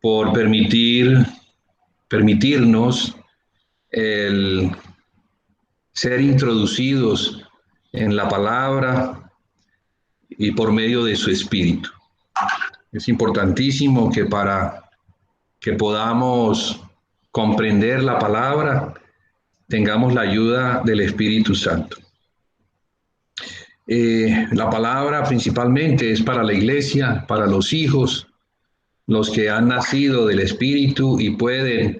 por permitirnos el ser introducidos en la palabra y por medio de su Espíritu. Es importantísimo que para que podamos comprender la palabra, tengamos la ayuda del Espíritu Santo. La palabra principalmente es para la iglesia, para los hijos, los que han nacido del Espíritu y pueden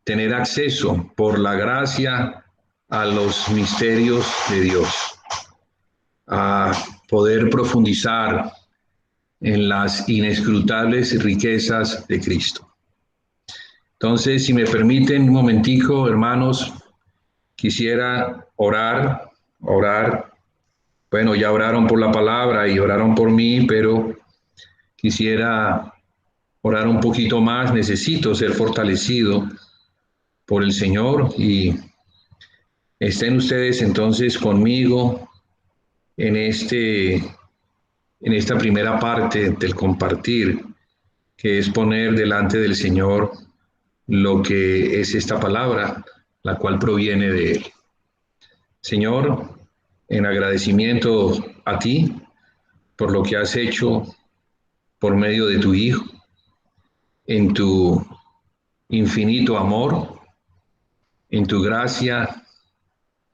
tener acceso por la gracia a los misterios de Dios, a poder profundizar en las inescrutables riquezas de Cristo. Entonces, si me permiten un momentico, hermanos, quisiera orar. Bueno, ya oraron por la palabra y oraron por mí, pero quisiera orar un poquito más. Necesito ser fortalecido por el Señor y estén ustedes entonces conmigo en esta primera parte del compartir, que es poner delante del Señor lo que es esta palabra, la cual proviene de Él. Señor, en agradecimiento a ti por lo que has hecho por medio de tu Hijo, en tu infinito amor, en tu gracia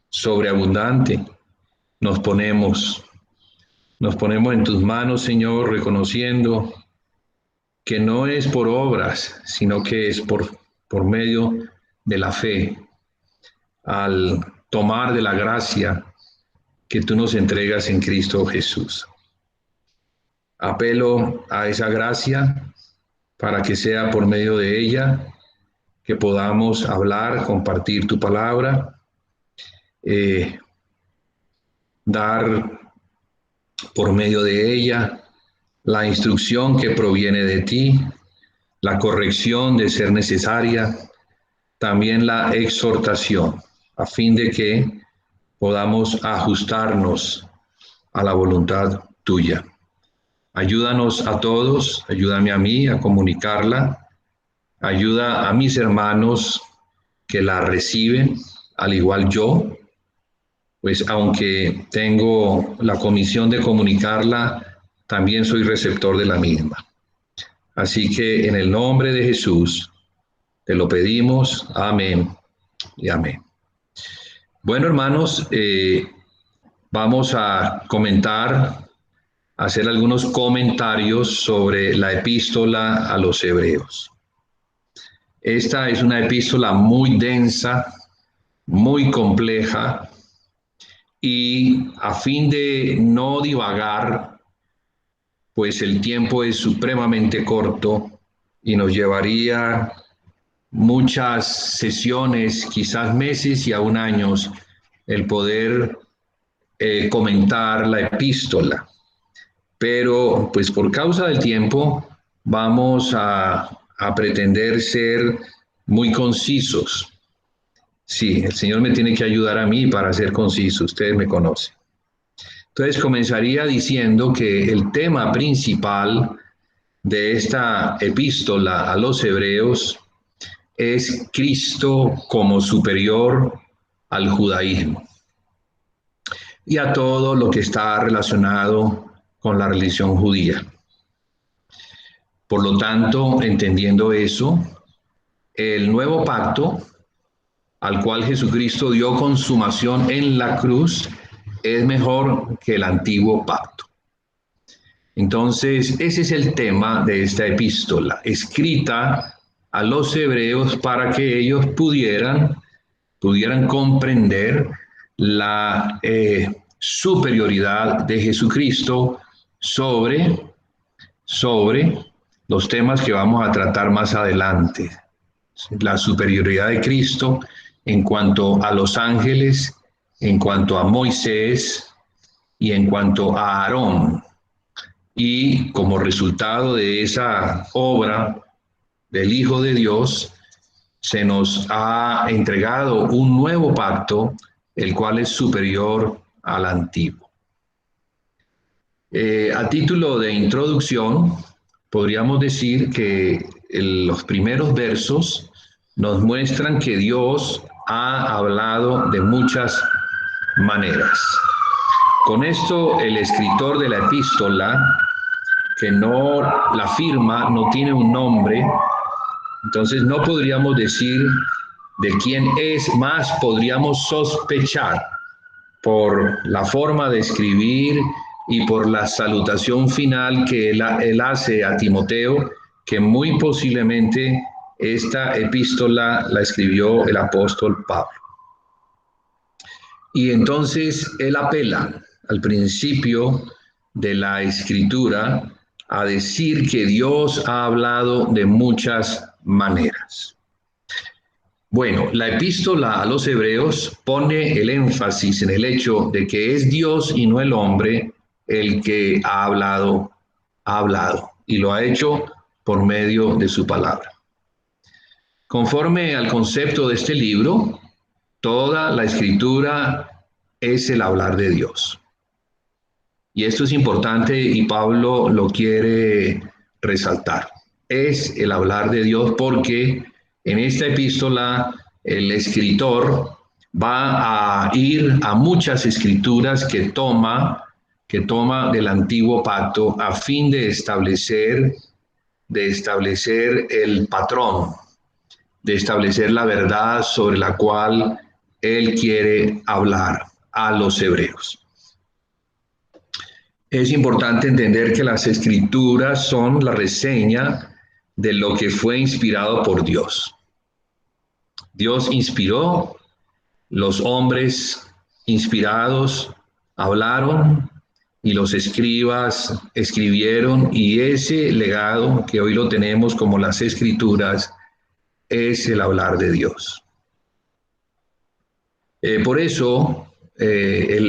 sobreabundante, nos ponemos en tus manos, Señor, reconociendo que no es por obras, sino que es por medio de la fe, al tomar de la gracia que tú nos entregas en Cristo Jesús. Apelo a esa gracia para que sea por medio de ella que podamos hablar, compartir tu palabra, dar por medio de ella la instrucción que proviene de ti, la corrección de ser necesaria, también la exhortación, a fin de que podamos ajustarnos a la voluntad tuya. Ayúdanos a todos, ayúdame a mí a comunicarla, ayuda a mis hermanos que la reciben, al igual yo, pues aunque tengo la comisión de comunicarla, también soy receptor de la misma. Así que en el nombre de Jesús te lo pedimos, amén y amén. Bueno, hermanos, vamos a hacer algunos comentarios sobre la epístola a los Hebreos. Esta es una epístola muy densa, muy compleja, y a fin de no divagar, pues el tiempo es supremamente corto y nos llevaría muchas sesiones, quizás meses y aún años, el poder comentar la epístola. Pero pues por causa del tiempo vamos a pretender ser muy concisos. Sí, el Señor me tiene que ayudar a mí para ser conciso, ustedes me conocen. Entonces comenzaría diciendo que el tema principal de esta epístola a los Hebreos es Cristo como superior al judaísmo y a todo lo que está relacionado con la religión judía. Por lo tanto, entendiendo eso, el nuevo pacto al cual Jesucristo dio consumación en la cruz es mejor que el antiguo pacto. Entonces, ese es el tema de esta epístola, escrita a los hebreos para que ellos pudieran comprender la superioridad de Jesucristo sobre los temas que vamos a tratar más adelante. La superioridad de Cristo en cuanto a los ángeles, en cuanto a Moisés y en cuanto a Aarón. Y como resultado de esa obra del Hijo de Dios, se nos ha entregado un nuevo pacto, el cual es superior al antiguo. A título de introducción, podríamos decir que los primeros versos nos muestran que Dios ha hablado de muchas maneras. Con esto, el escritor de la epístola, que no la firma, no tiene un nombre, entonces no podríamos decir de quién es, más podríamos sospechar por la forma de escribir y por la salutación final que él hace a Timoteo, que muy posiblemente esta epístola la escribió el apóstol Pablo. Y entonces él apela al principio de la escritura a decir que Dios ha hablado de muchas maneras. Bueno, la epístola a los hebreos pone el énfasis en el hecho de que es Dios y no el hombre el que ha hablado, y lo ha hecho por medio de su palabra. Conforme al concepto de este libro, toda la escritura es el hablar de Dios. Y esto es importante y Pablo lo quiere resaltar. Es el hablar de Dios porque en esta epístola el escritor va a ir a muchas escrituras que toma del antiguo pacto a fin de establecer el patrón, de establecer la verdad sobre la cual él quiere hablar a los hebreos. Es importante entender que las escrituras son la reseña de lo que fue inspirado por Dios. Dios inspiró, los hombres inspirados hablaron y los escribas escribieron, y ese legado que hoy lo tenemos como las escrituras es el hablar de Dios. Por eso,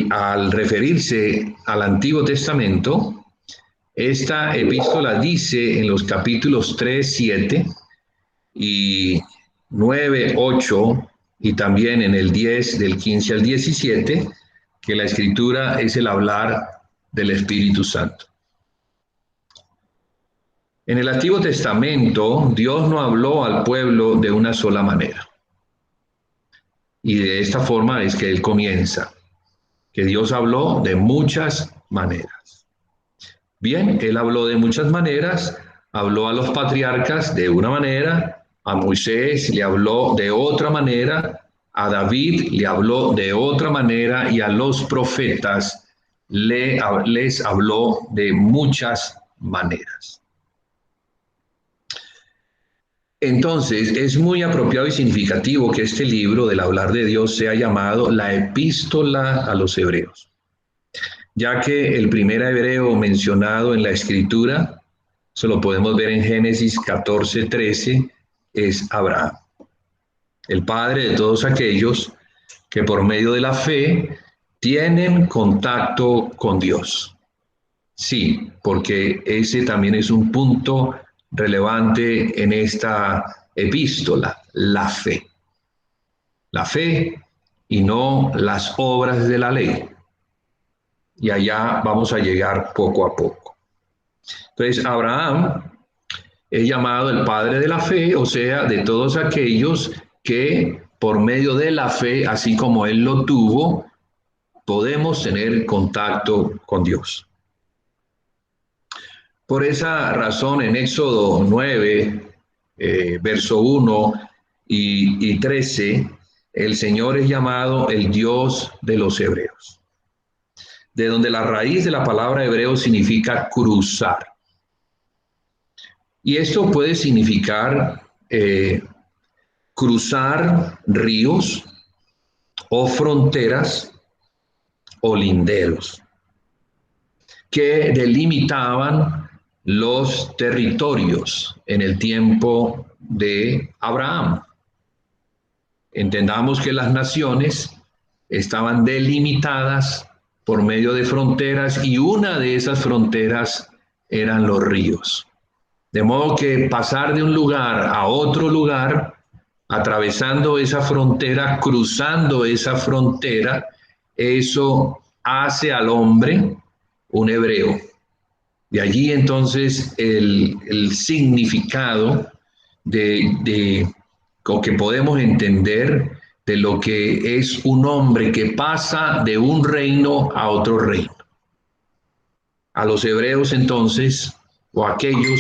al referirse al Antiguo Testamento, esta epístola dice en los capítulos 3, 7 y 9, 8 y también en el 10, del 15 al 17, que la escritura es el hablar del Espíritu Santo. En el Antiguo Testamento, Dios no habló al pueblo de una sola manera. Y de esta forma es que él comienza, que Dios habló de muchas maneras. Bien, él habló de muchas maneras, habló a los patriarcas de una manera, a Moisés le habló de otra manera, a David le habló de otra manera y a los profetas les habló de muchas maneras. Entonces, es muy apropiado y significativo que este libro del hablar de Dios sea llamado la epístola a los hebreos, ya que el primer hebreo mencionado en la escritura, eso lo podemos ver en Génesis 14, 13, es Abraham, el padre de todos aquellos que por medio de la fe tienen contacto con Dios. Sí, porque ese también es un punto relevante en esta epístola, la fe. La fe y no las obras de la ley. Y allá vamos a llegar poco a poco. Entonces, Abraham es llamado el padre de la fe, o sea, de todos aquellos que por medio de la fe, así como él lo tuvo, podemos tener contacto con Dios. Por esa razón, en Éxodo 9, verso 1 y 13, el Señor es llamado el Dios de los hebreos, de donde la raíz de la palabra hebreo significa cruzar. Y esto puede significar cruzar ríos o fronteras o linderos que delimitaban los territorios en el tiempo de Abraham. Entendamos que las naciones estaban delimitadas por medio de fronteras y una de esas fronteras eran los ríos. De modo que pasar de un lugar a otro lugar, atravesando esa frontera, cruzando esa frontera, eso hace al hombre un hebreo. De allí entonces el significado o que podemos entender de lo que es un hombre que pasa de un reino a otro reino. A los hebreos entonces, o aquellos,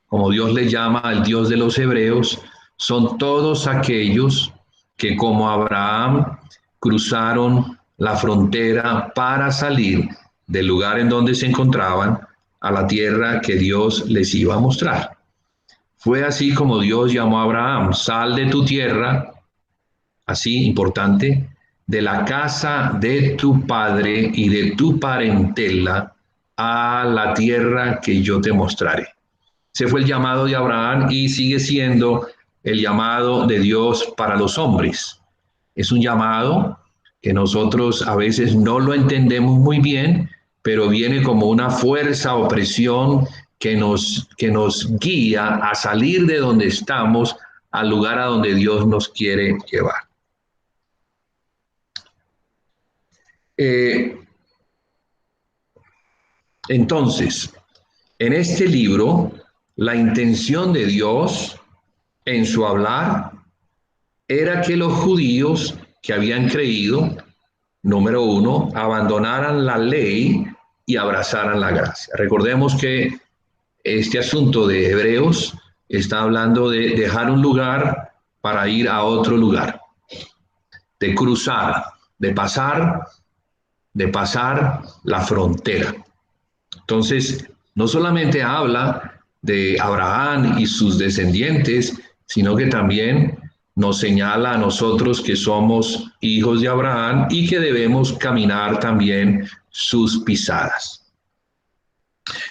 como Dios les llama al Dios de los hebreos, son todos aquellos que como Abraham cruzaron la frontera para salir del lugar en donde se encontraban a la tierra que Dios les iba a mostrar. Fue así como Dios llamó a Abraham: sal de tu tierra, así importante, de la casa de tu padre y de tu parentela a la tierra que yo te mostraré. Ese fue el llamado de Abraham y sigue siendo el llamado de Dios para los hombres. Es un llamado que nosotros a veces no lo entendemos muy bien, pero viene como una fuerza o presión que nos guía a salir de donde estamos al lugar a donde Dios nos quiere llevar. Entonces, en este libro, la intención de Dios en su hablar era que los judíos que habían creído, número uno, abandonaran la ley y abrazaran la gracia. Recordemos que este asunto de Hebreos está hablando de dejar un lugar para ir a otro lugar, de cruzar, de pasar la frontera. Entonces, no solamente habla de Abraham y sus descendientes, sino que también nos señala a nosotros que somos hijos de Abraham y que debemos caminar también sus pisadas.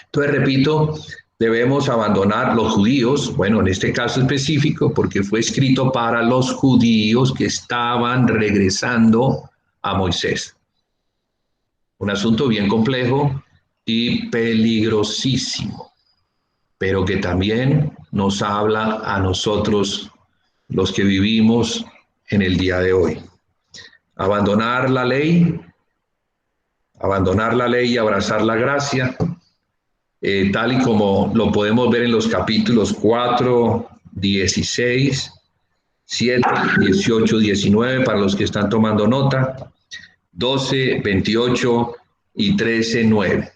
Entonces, repito, debemos abandonar los judíos, bueno, en este caso específico, porque fue escrito para los judíos que estaban regresando a Moisés. Un asunto bien complejo y peligrosísimo, pero que también nos habla a nosotros, los que vivimos en el día de hoy. Abandonar la ley y abrazar la gracia, tal y como lo podemos ver en los capítulos 4, 16, 7, 18, 19, para los que están tomando nota, 12, 28 y 13, 9.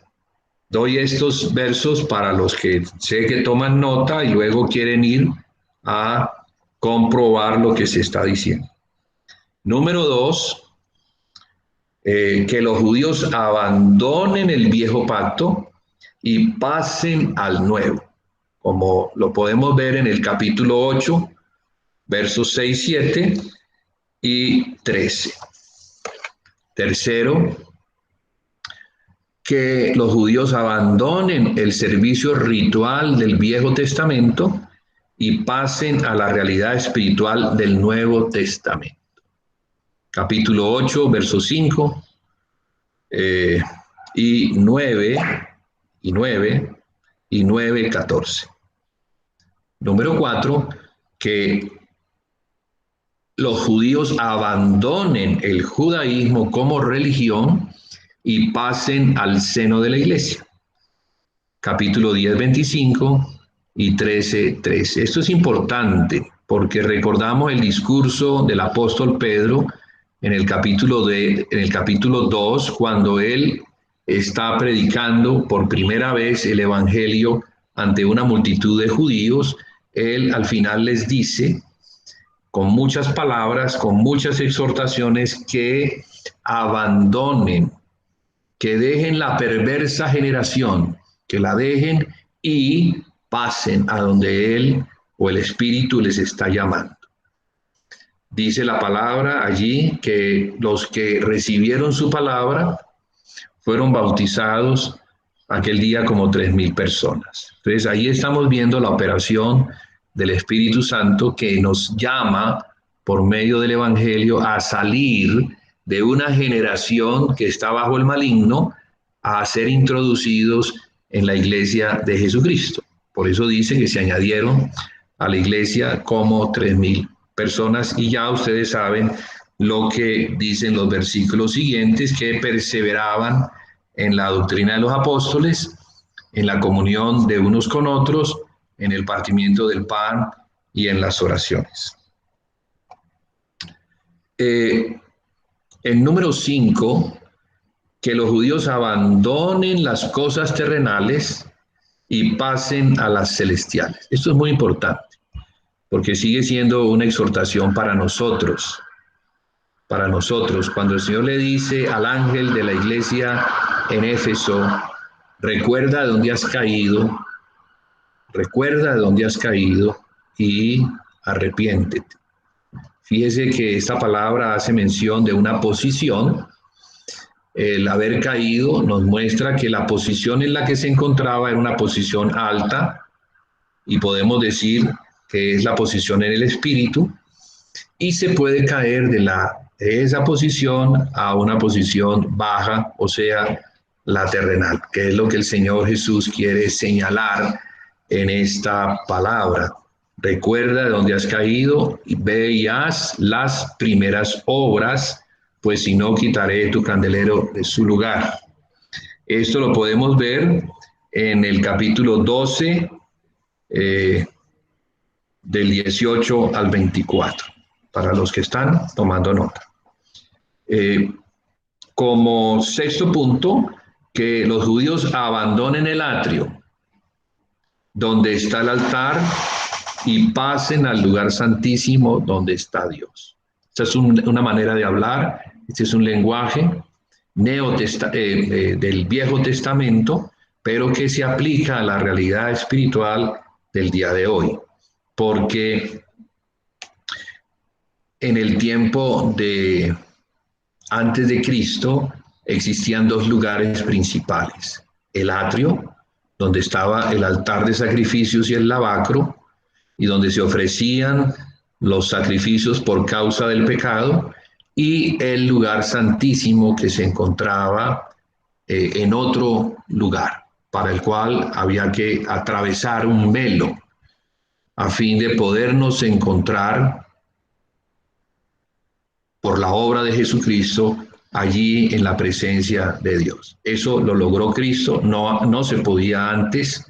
Doy estos versos para los que sé que toman nota y luego quieren ir a comprobar lo que se está diciendo. Número 2, que los judíos abandonen el viejo pacto y pasen al nuevo, como lo podemos ver en el capítulo 8, versos 6, 7 y 13. Tercero, que los judíos abandonen el servicio ritual del Viejo Testamento y pasen a la realidad espiritual del Nuevo Testamento. Capítulo 8, verso 5 y 9, 14. Número 4, que los judíos abandonen el judaísmo como religión y pasen al seno de la iglesia. Capítulo 10, 25 y 13, 13. Esto es importante porque recordamos el discurso del apóstol Pedro en el capítulo 2, cuando él está predicando por primera vez el evangelio ante una multitud de judíos. Él al final les dice, con muchas palabras, con muchas exhortaciones, que abandonen, que dejen la perversa generación, que la dejen y pasen a donde Él o el Espíritu les está llamando. Dice la palabra allí que los que recibieron su palabra fueron bautizados aquel día como 3,000 personas. Entonces ahí estamos viendo la operación del Espíritu Santo que nos llama por medio del Evangelio a salir de una generación que está bajo el maligno a ser introducidos en la iglesia de Jesucristo. Por eso dice que se añadieron a la iglesia como 3,000 personas y ya ustedes saben lo que dicen los versículos siguientes, que perseveraban en la doctrina de los apóstoles, en la comunión de unos con otros, en el partimiento del pan y en las oraciones. El número 5, que los judíos abandonen las cosas terrenales y pasen a las celestiales. Esto es muy importante, porque sigue siendo una exhortación para nosotros. Para nosotros, cuando el Señor le dice al ángel de la iglesia en Éfeso, recuerda de dónde has caído y arrepiéntete. Fíjese que esta palabra hace mención de una posición. El haber caído nos muestra que la posición en la que se encontraba era una posición alta, y podemos decir que es la posición en el espíritu, y se puede caer de esa posición a una posición baja, o sea, la terrenal, que es lo que el Señor Jesús quiere señalar en esta palabra. Recuerda de dónde has caído y ve y haz las primeras obras, pues si no, quitaré tu candelero de su lugar. Esto lo podemos ver en el capítulo 12, del 18 al 24, para los que están tomando nota. Como sexto punto, que los judíos abandonen el atrio, donde está el altar, y pasen al lugar santísimo donde está Dios. Esta es una manera de hablar, este es un lenguaje del Viejo Testamento, pero que se aplica a la realidad espiritual del día de hoy. Porque en el tiempo antes de Cristo existían dos lugares principales: el atrio, donde estaba el altar de sacrificios y el lavacro, y donde se ofrecían los sacrificios por causa del pecado, y el lugar santísimo, que se encontraba en otro lugar, para el cual había que atravesar un velo a fin de podernos encontrar por la obra de Jesucristo allí en la presencia de Dios. Eso lo logró Cristo, no se podía antes.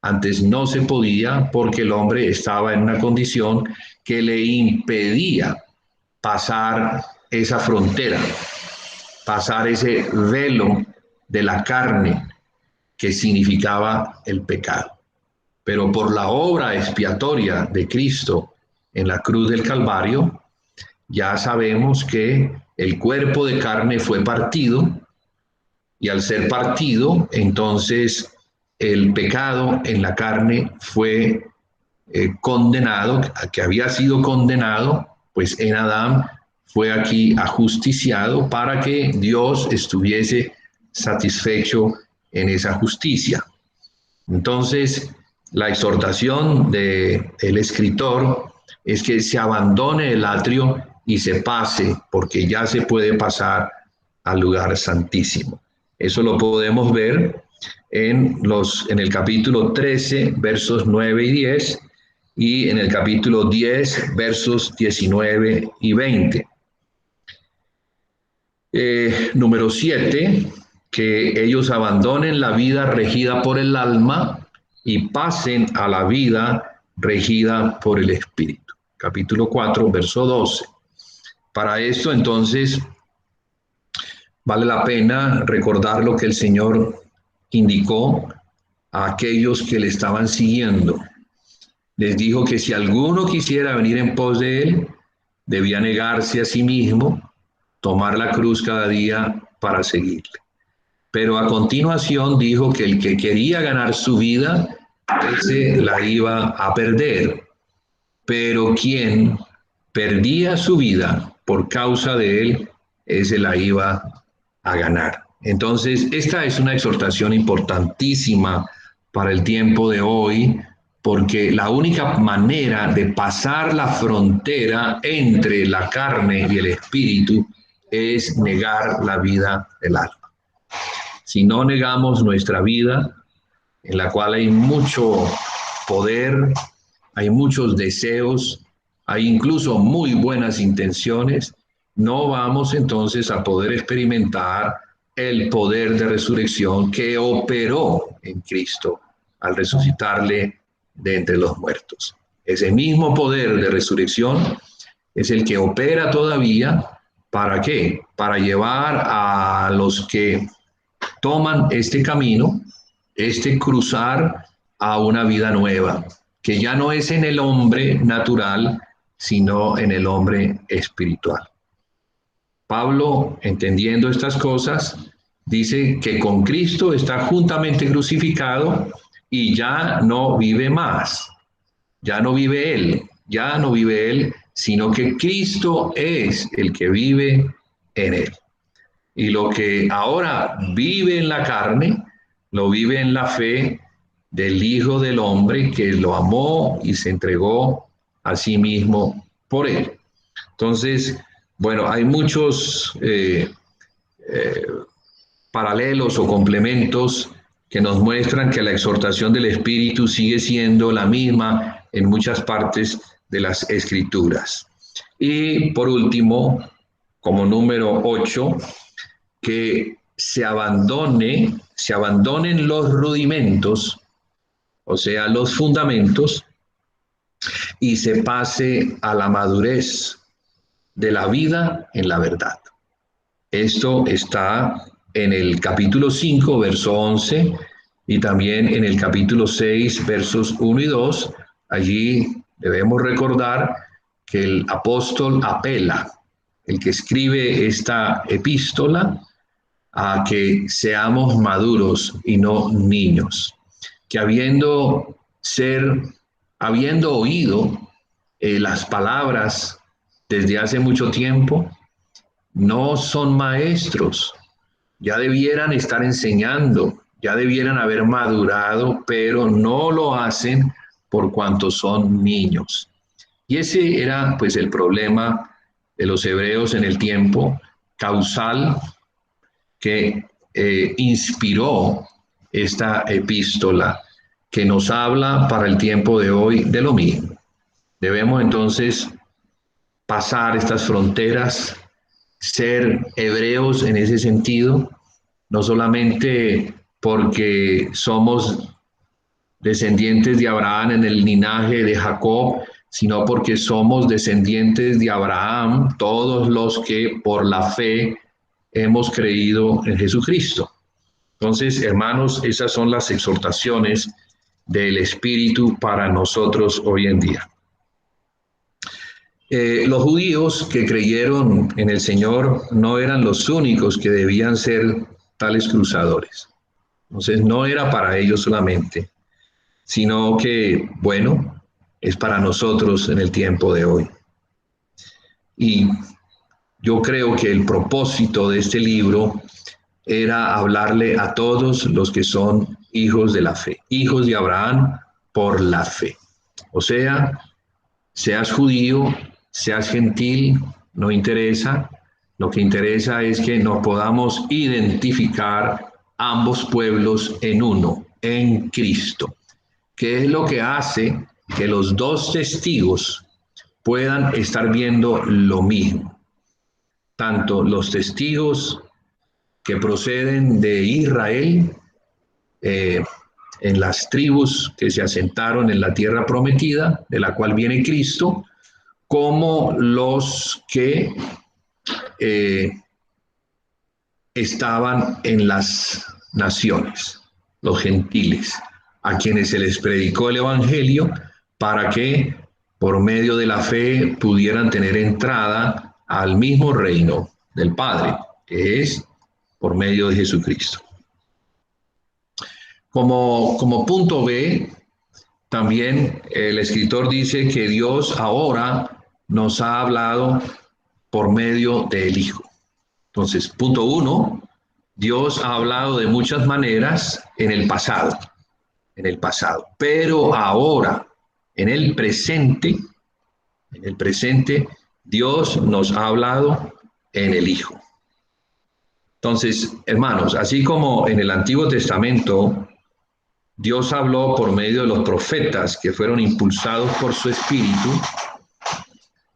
Antes no se podía, porque el hombre estaba en una condición que le impedía pasar esa frontera, pasar ese velo de la carne que significaba el pecado. Pero por la obra expiatoria de Cristo en la cruz del Calvario, ya sabemos que el cuerpo de carne fue partido, y al ser partido, entonces el pecado en la carne fue condenado, que había sido condenado, pues en Adán fue aquí ajusticiado, para que Dios estuviese satisfecho en esa justicia. Entonces, la exhortación del escritor es que se abandone el atrio y se pase, porque ya se puede pasar al lugar santísimo. Eso lo podemos ver en el capítulo 13, versos 9 y 10, y en el capítulo 10, versos 19 y 20. Número 7, que ellos abandonen la vida regida por el alma y pasen a la vida regida por el espíritu. Capítulo 4, verso 12. Para esto, entonces, vale la pena recordar lo que el Señor indicó a aquellos que le estaban siguiendo. Les dijo que si alguno quisiera venir en pos de él, debía negarse a sí mismo, tomar la cruz cada día para seguirle. Pero a continuación dijo que el que quería ganar su vida, ese la iba a perder. Pero quien perdía su vida por causa de él, ese la iba a ganar. Entonces, esta es una exhortación importantísima para el tiempo de hoy, porque la única manera de pasar la frontera entre la carne y el espíritu es negar la vida del alma. Si no negamos nuestra vida, en la cual hay mucho poder, hay muchos deseos, hay incluso muy buenas intenciones, no vamos entonces a poder experimentar el poder de resurrección que operó en Cristo al resucitarle de entre los muertos. Ese mismo poder de resurrección es el que opera todavía. ¿Para qué? Para llevar a los que toman este camino, este cruzar a una vida nueva, que ya no es en el hombre natural, sino en el hombre espiritual. Pablo, entendiendo estas cosas, dice que con Cristo está juntamente crucificado y ya no vive más, ya no vive él, sino que Cristo es el que vive en él. Y lo que ahora vive en la carne, lo vive en la fe del Hijo del Hombre que lo amó y se entregó a sí mismo por él. Entonces, bueno, hay muchos paralelos o complementos que nos muestran que la exhortación del Espíritu sigue siendo la misma en muchas partes de las Escrituras. Y por último, como número 8, que se abandonen los rudimentos, o sea, los fundamentos, y se pase a la madurez de la vida en la verdad. Esto está en el capítulo 5, verso 11, y también en el capítulo 6, versos 1 y 2. Allí debemos recordar que el apóstol apela, el que escribe esta epístola, a que seamos maduros y no niños, que habiendo oído las palabras desde hace mucho tiempo, no son maestros, ya debieran estar enseñando, ya debieran haber madurado, pero no lo hacen por cuanto son niños. Y ese era pues el problema de los hebreos en el tiempo, causal, que inspiró esta epístola, que nos habla para el tiempo de hoy de lo mismo. Debemos entonces pasar estas fronteras, ser hebreos en ese sentido, no solamente porque somos descendientes de Abraham en el linaje de Jacob, sino porque somos descendientes de Abraham, todos los que por la fe hemos creído en Jesucristo. Entonces, hermanos, esas son las exhortaciones del Espíritu para nosotros hoy en día. Los judíos que creyeron en el Señor no eran los únicos que debían ser tales cruzadores. Entonces, no era para ellos solamente, sino que, bueno, es para nosotros en el tiempo de hoy. Y yo creo que el propósito de este libro era hablarle a todos los que son hijos de la fe, hijos de Abraham por la fe. O sea, seas judío, seas gentil, no interesa. Lo que interesa es que nos podamos identificar ambos pueblos en uno, en Cristo, que es lo que hace que los dos testigos puedan estar viendo lo mismo. Tanto los testigos que proceden de Israel, en las tribus que se asentaron en la tierra prometida, de la cual viene Cristo, como los que estaban en las naciones, los gentiles, a quienes se les predicó el Evangelio para que por medio de la fe pudieran tener entrada al mismo reino del Padre, que es por medio de Jesucristo. Como punto B, también el escritor dice que Dios ahora nos ha hablado por medio del Hijo. Entonces, punto 1, Dios ha hablado de muchas maneras en el pasado, pero ahora, en el presente, Dios nos ha hablado en el Hijo. Entonces, hermanos, así como en el Antiguo Testamento Dios habló por medio de los profetas que fueron impulsados por su Espíritu,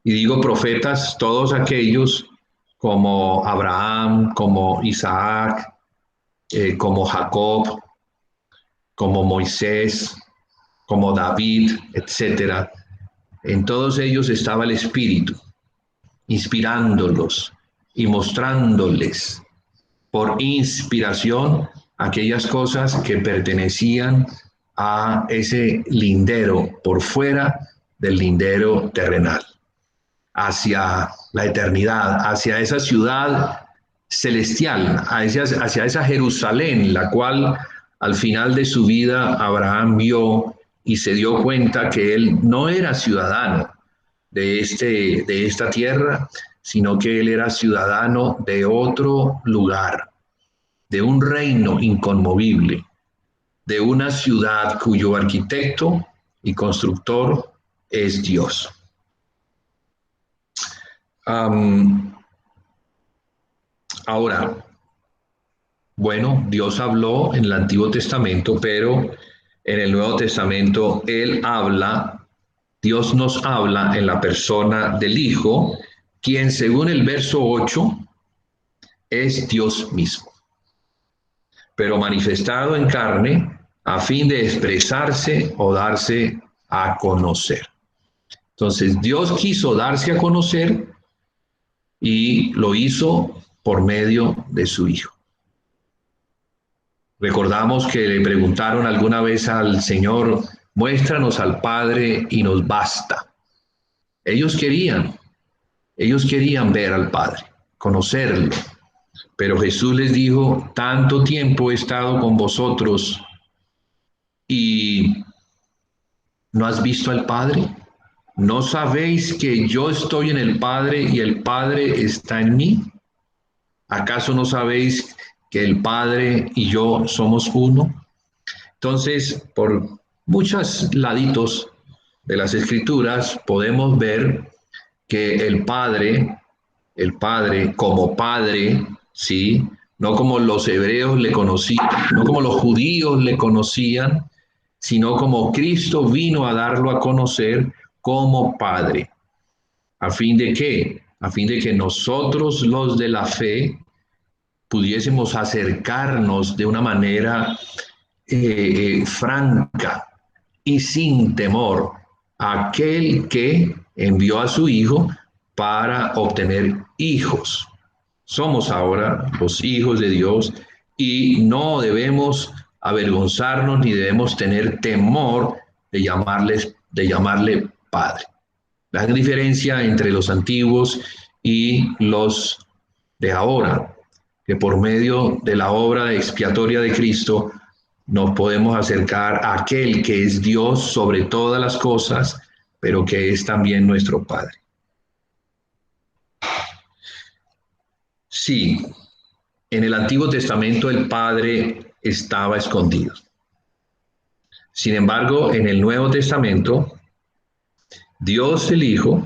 y digo profetas, todos aquellos como Abraham, como Isaac, como Jacob, como Moisés, como David, etcétera. En todos ellos estaba el Espíritu, inspirándolos y mostrándoles por inspiración aquellas cosas que pertenecían a ese lindero por fuera del lindero terrenal, hacia la eternidad, hacia esa ciudad celestial, hacia esa Jerusalén, la cual al final de su vida Abraham vio y se dio cuenta que él no era ciudadano de esta tierra, sino que él era ciudadano de otro lugar, de un reino inconmovible, de una ciudad cuyo arquitecto y constructor es Dios. Ahora, bueno, Dios habló en el Antiguo Testamento, pero en el Nuevo Testamento Dios nos habla en la persona del Hijo, quien según el verso 8 es Dios mismo, pero manifestado en carne a fin de expresarse o darse a conocer. Entonces Dios quiso darse a conocer y lo hizo por medio de su Hijo. Recordamos que le preguntaron alguna vez al Señor, muéstranos al Padre y nos basta. Ellos querían ver al Padre, conocerlo. Pero Jesús les dijo, tanto tiempo he estado con vosotros y ¿no has visto al Padre? ¿No sabéis que yo estoy en el Padre y el Padre está en mí? ¿Acaso no sabéis que el Padre y yo somos uno? Entonces, por muchos laditos de las Escrituras, podemos ver que el Padre como Padre, ¿sí? No como los hebreos le conocían, no como los judíos le conocían, sino como Cristo vino a darlo a conocer como Padre. ¿A fin de qué? A fin de que nosotros los de la fe pudiésemos acercarnos de una manera franca y sin temor a aquel que envió a su Hijo para obtener hijos. Somos ahora los hijos de Dios y no debemos avergonzarnos ni debemos tener temor de llamarle Padre. La gran diferencia entre los antiguos y los de ahora, que por medio de la obra expiatoria de Cristo nos podemos acercar a aquel que es Dios sobre todas las cosas, pero que es también nuestro Padre. Sí, en el Antiguo Testamento el Padre estaba escondido. Sin embargo, en el Nuevo Testamento, Dios el Hijo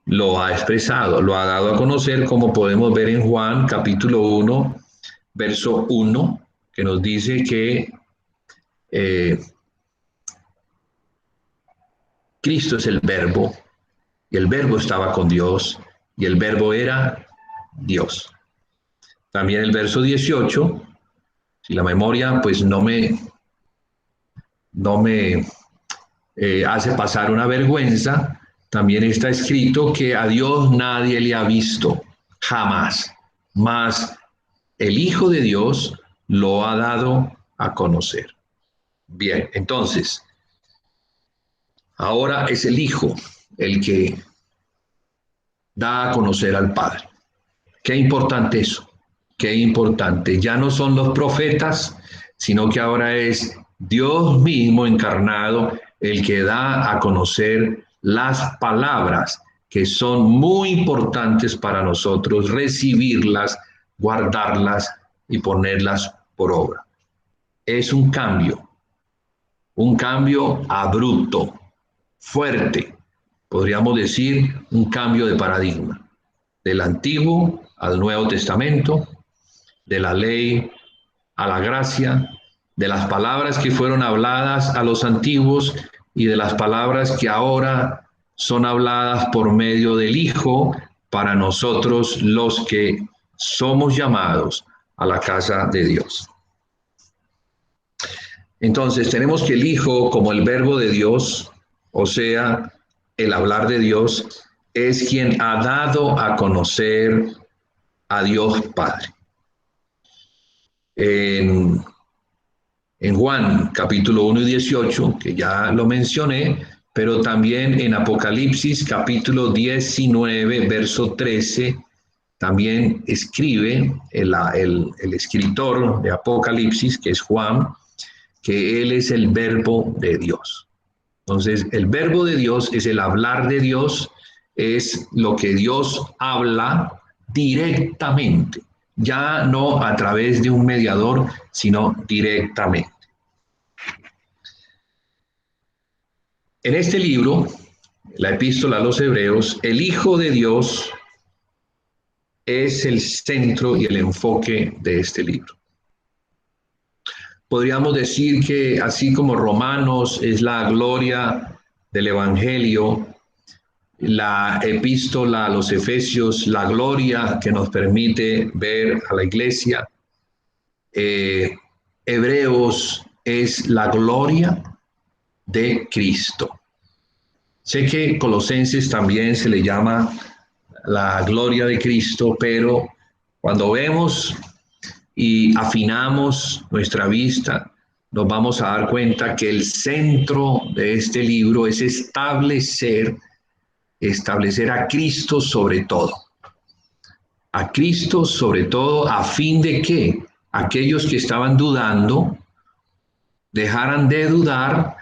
lo ha expresado, lo ha dado a conocer, como podemos ver en Juan capítulo 1, verso 1, que nos dice que Cristo es el Verbo, y el Verbo estaba con Dios, y el Verbo era Dios. También el verso 18, si la memoria pues no me hace pasar una vergüenza, también está escrito que a Dios nadie le ha visto, jamás, mas el Hijo de Dios lo ha dado a conocer. Bien, entonces, ahora es el Hijo el que da a conocer al Padre. Qué importante eso, qué importante. Ya no son los profetas, sino que ahora es Dios mismo encarnado el que da a conocer las palabras que son muy importantes para nosotros, recibirlas, guardarlas y ponerlas por obra. Es un cambio abrupto, fuerte, podríamos decir un cambio de paradigma, del Antiguo al Nuevo Testamento, de la ley a la gracia, de las palabras que fueron habladas a los antiguos y de las palabras que ahora son habladas por medio del Hijo para nosotros los que somos llamados a la casa de Dios. Entonces tenemos que el Hijo, como el verbo de Dios, o sea, el hablar de Dios, es quien ha dado a conocer a Dios Padre. En Juan capítulo 1 y 18, que ya lo mencioné, pero también en Apocalipsis capítulo 19, verso 13, también escribe el escritor de Apocalipsis, que es Juan, que él es el verbo de Dios. Entonces, el verbo de Dios es el hablar de Dios, es lo que Dios habla directamente, ya no a través de un mediador, sino directamente. En este libro, la epístola a los Hebreos, el Hijo de Dios es el centro y el enfoque de este libro. Podríamos decir que así como Romanos es la gloria del Evangelio, la epístola a los Efesios, la gloria que nos permite ver a la iglesia, Hebreos es la gloria de Cristo. Sé que Colosenses también se le llama la gloria de Cristo, pero cuando vemos y afinamos nuestra vista, nos vamos a dar cuenta que el centro de este libro es establecer a Cristo sobre todo. A Cristo sobre todo, a fin de que aquellos que estaban dudando dejaran de dudar,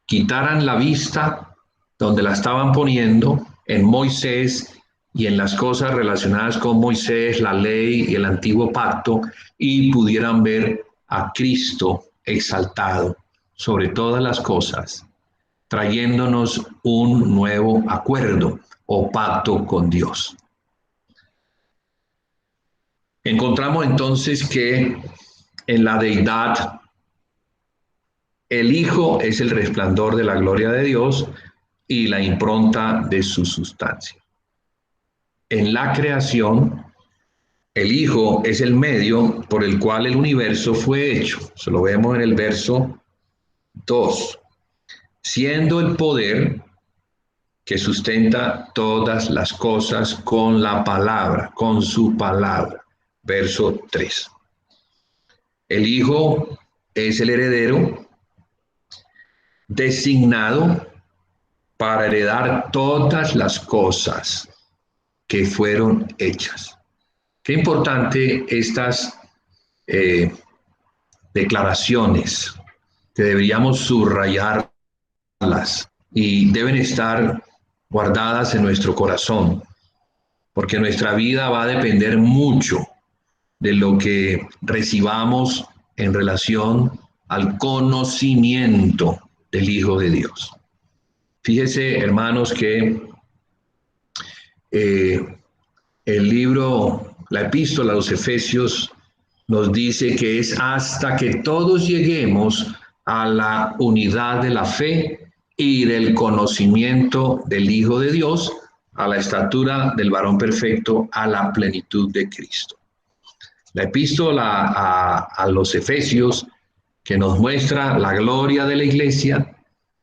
quitaran la vista donde la estaban poniendo en Moisés y en las cosas relacionadas con Moisés, la ley y el antiguo pacto, y pudieran ver a Cristo exaltado sobre todas las cosas, trayéndonos un nuevo acuerdo o pacto con Dios. Encontramos entonces que en la deidad el Hijo es el resplandor de la gloria de Dios y la impronta de su sustancia. En la creación, el Hijo es el medio por el cual el universo fue hecho. Se lo vemos en el verso 2. Siendo el poder que sustenta todas las cosas con la palabra, con su palabra. Verso 3. El Hijo es el heredero designado para heredar todas las cosas que fueron hechas. Qué importante estas declaraciones que deberíamos subrayarlas y deben estar guardadas en nuestro corazón, porque nuestra vida va a depender mucho de lo que recibamos en relación al conocimiento del Hijo de Dios. Fíjese, hermanos, que el libro, la epístola a los Efesios nos dice que es hasta que todos lleguemos a la unidad de la fe y del conocimiento del Hijo de Dios, a la estatura del varón perfecto, a la plenitud de Cristo. La epístola a los Efesios, que nos muestra la gloria de la iglesia,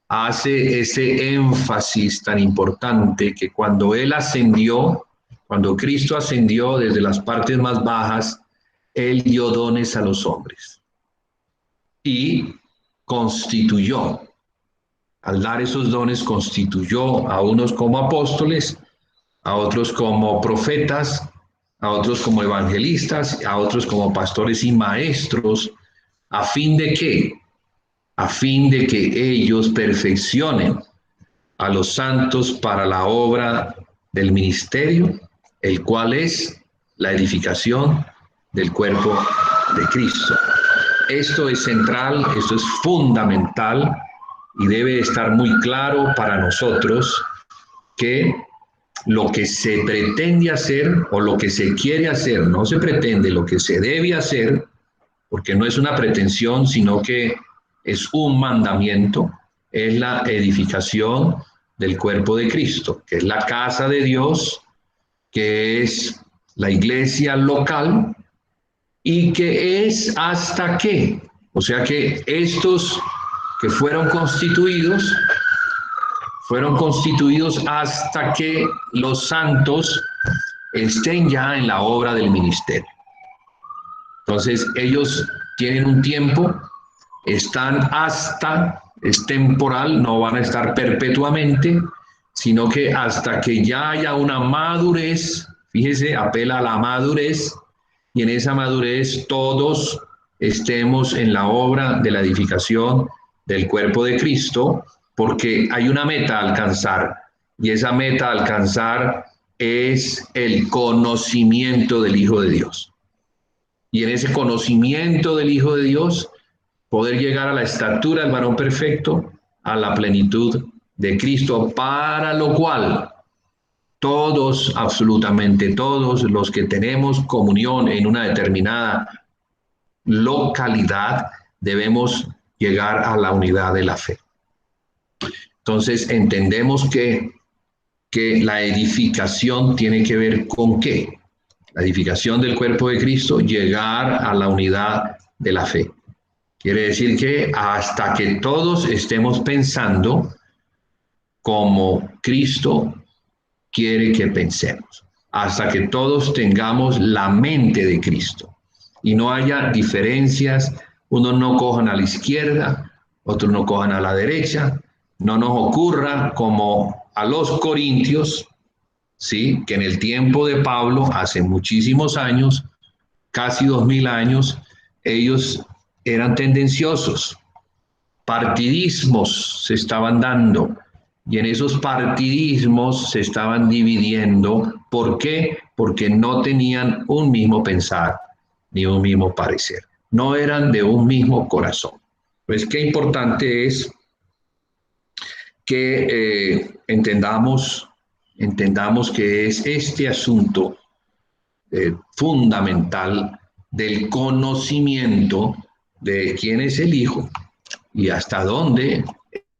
hace ese énfasis tan importante que cuando Él ascendió, cuando Cristo ascendió desde las partes más bajas, Él dio dones a los hombres y constituyó. Al dar esos dones, constituyó a unos como apóstoles, a otros como profetas, a otros como evangelistas, a otros como pastores y maestros, a fin de que ellos perfeccionen a los santos para la obra del ministerio, el cual es la edificación del cuerpo de Cristo. Esto es central, esto es fundamental y debe estar muy claro para nosotros que lo que se pretende hacer o lo que se quiere hacer, no se pretende, lo que se debe hacer, porque no es una pretensión, sino que es un mandamiento, es la edificación del cuerpo de Cristo, que es la casa de Dios, que es la iglesia local, y que es hasta que, o sea que estos que fueron constituidos hasta que los santos estén ya en la obra del ministerio. Entonces ellos tienen un tiempo, están hasta, es temporal, no van a estar perpetuamente, sino que hasta que ya haya una madurez, fíjese, apela a la madurez, y en esa madurez todos estemos en la obra de la edificación del cuerpo de Cristo, porque hay una meta a alcanzar, y esa meta a alcanzar es el conocimiento del Hijo de Dios. Y en ese conocimiento del Hijo de Dios, poder llegar a la estatura del varón perfecto, a la plenitud de Cristo, para lo cual todos, absolutamente todos los que tenemos comunión en una determinada localidad, debemos llegar a la unidad de la fe. Entonces entendemos que la edificación tiene que ver con qué. La edificación del cuerpo de Cristo, llegar a la unidad de la fe. Quiere decir que hasta que todos estemos pensando como Cristo quiere que pensemos, hasta que todos tengamos la mente de Cristo y no haya diferencias, unos no cojan a la izquierda, otros no cojan a la derecha, no nos ocurra como a los corintios, ¿sí? Que en el tiempo de Pablo, hace muchísimos años, casi 2000 años, ellos eran tendenciosos, partidismos se estaban dando, y en esos partidismos se estaban dividiendo. ¿Por qué? Porque no tenían un mismo pensar ni un mismo parecer. No eran de un mismo corazón. Pues qué importante es que entendamos que es este asunto fundamental del conocimiento de quién es el Hijo y hasta dónde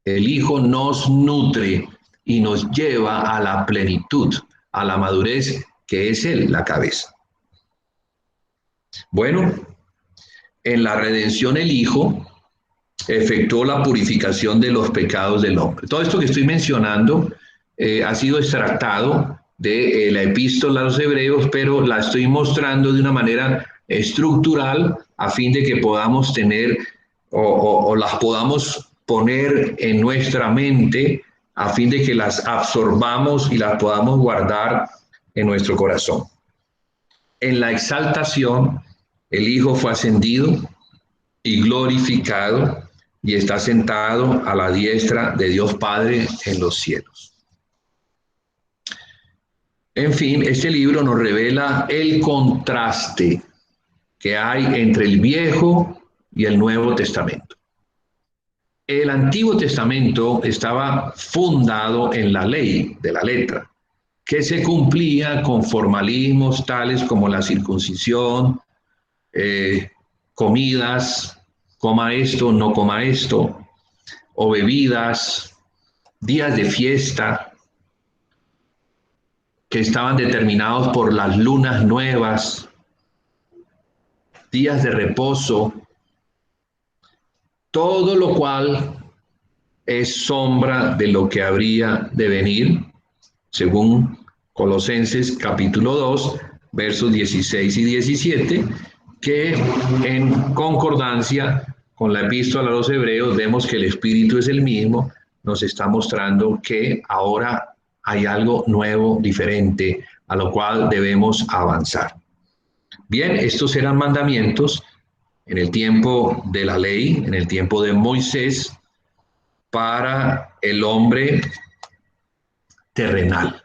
el Hijo nos nutre y nos lleva a la plenitud, a la madurez que es Él, la cabeza. Bueno, en la redención el Hijo efectuó la purificación de los pecados del hombre. Todo esto que estoy mencionando ha sido extractado de la epístola a los Hebreos, pero la estoy mostrando de una manera estructural a fin de que podamos tener o las podamos poner en nuestra mente a fin de que las absorbamos y las podamos guardar en nuestro corazón. En la exaltación, el Hijo fue ascendido y glorificado y está sentado a la diestra de Dios Padre en los cielos. En fin, este libro nos revela el contraste que hay entre el Viejo y el Nuevo Testamento. El Antiguo Testamento estaba fundado en la ley de la letra, que se cumplía con formalismos tales como la circuncisión, comidas, coma esto, no coma esto, o bebidas, días de fiesta, que estaban determinados por las lunas nuevas, días de reposo, todo lo cual es sombra de lo que habría de venir, según Colosenses capítulo 2, versos 16 y 17, que en concordancia con la epístola a los Hebreos vemos que el Espíritu es el mismo, nos está mostrando que ahora hay algo nuevo, diferente, a lo cual debemos avanzar. Bien, estos eran mandamientos en el tiempo de la ley, en el tiempo de Moisés, para el hombre terrenal,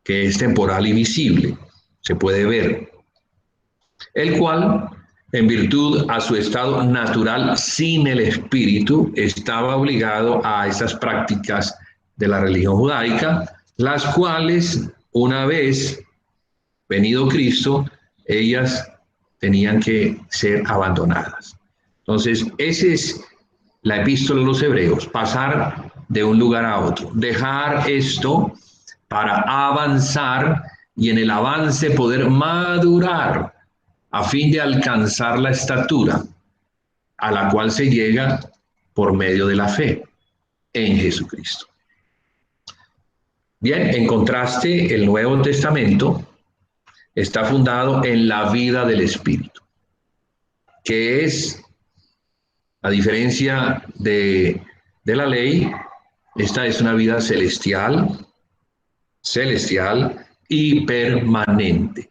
que es temporal y visible, se puede ver, el cual, en virtud a su estado natural sin el espíritu, estaba obligado a esas prácticas de la religión judaica, las cuales, una vez venido Cristo, ellas tenían que ser abandonadas. Entonces, esa es la epístola a los Hebreos, pasar de un lugar a otro, dejar esto para avanzar y en el avance poder madurar a fin de alcanzar la estatura a la cual se llega por medio de la fe en Jesucristo. Bien, en contraste, el Nuevo Testamento está fundado en la vida del Espíritu, que es, a diferencia de la ley, esta es una vida celestial y permanente.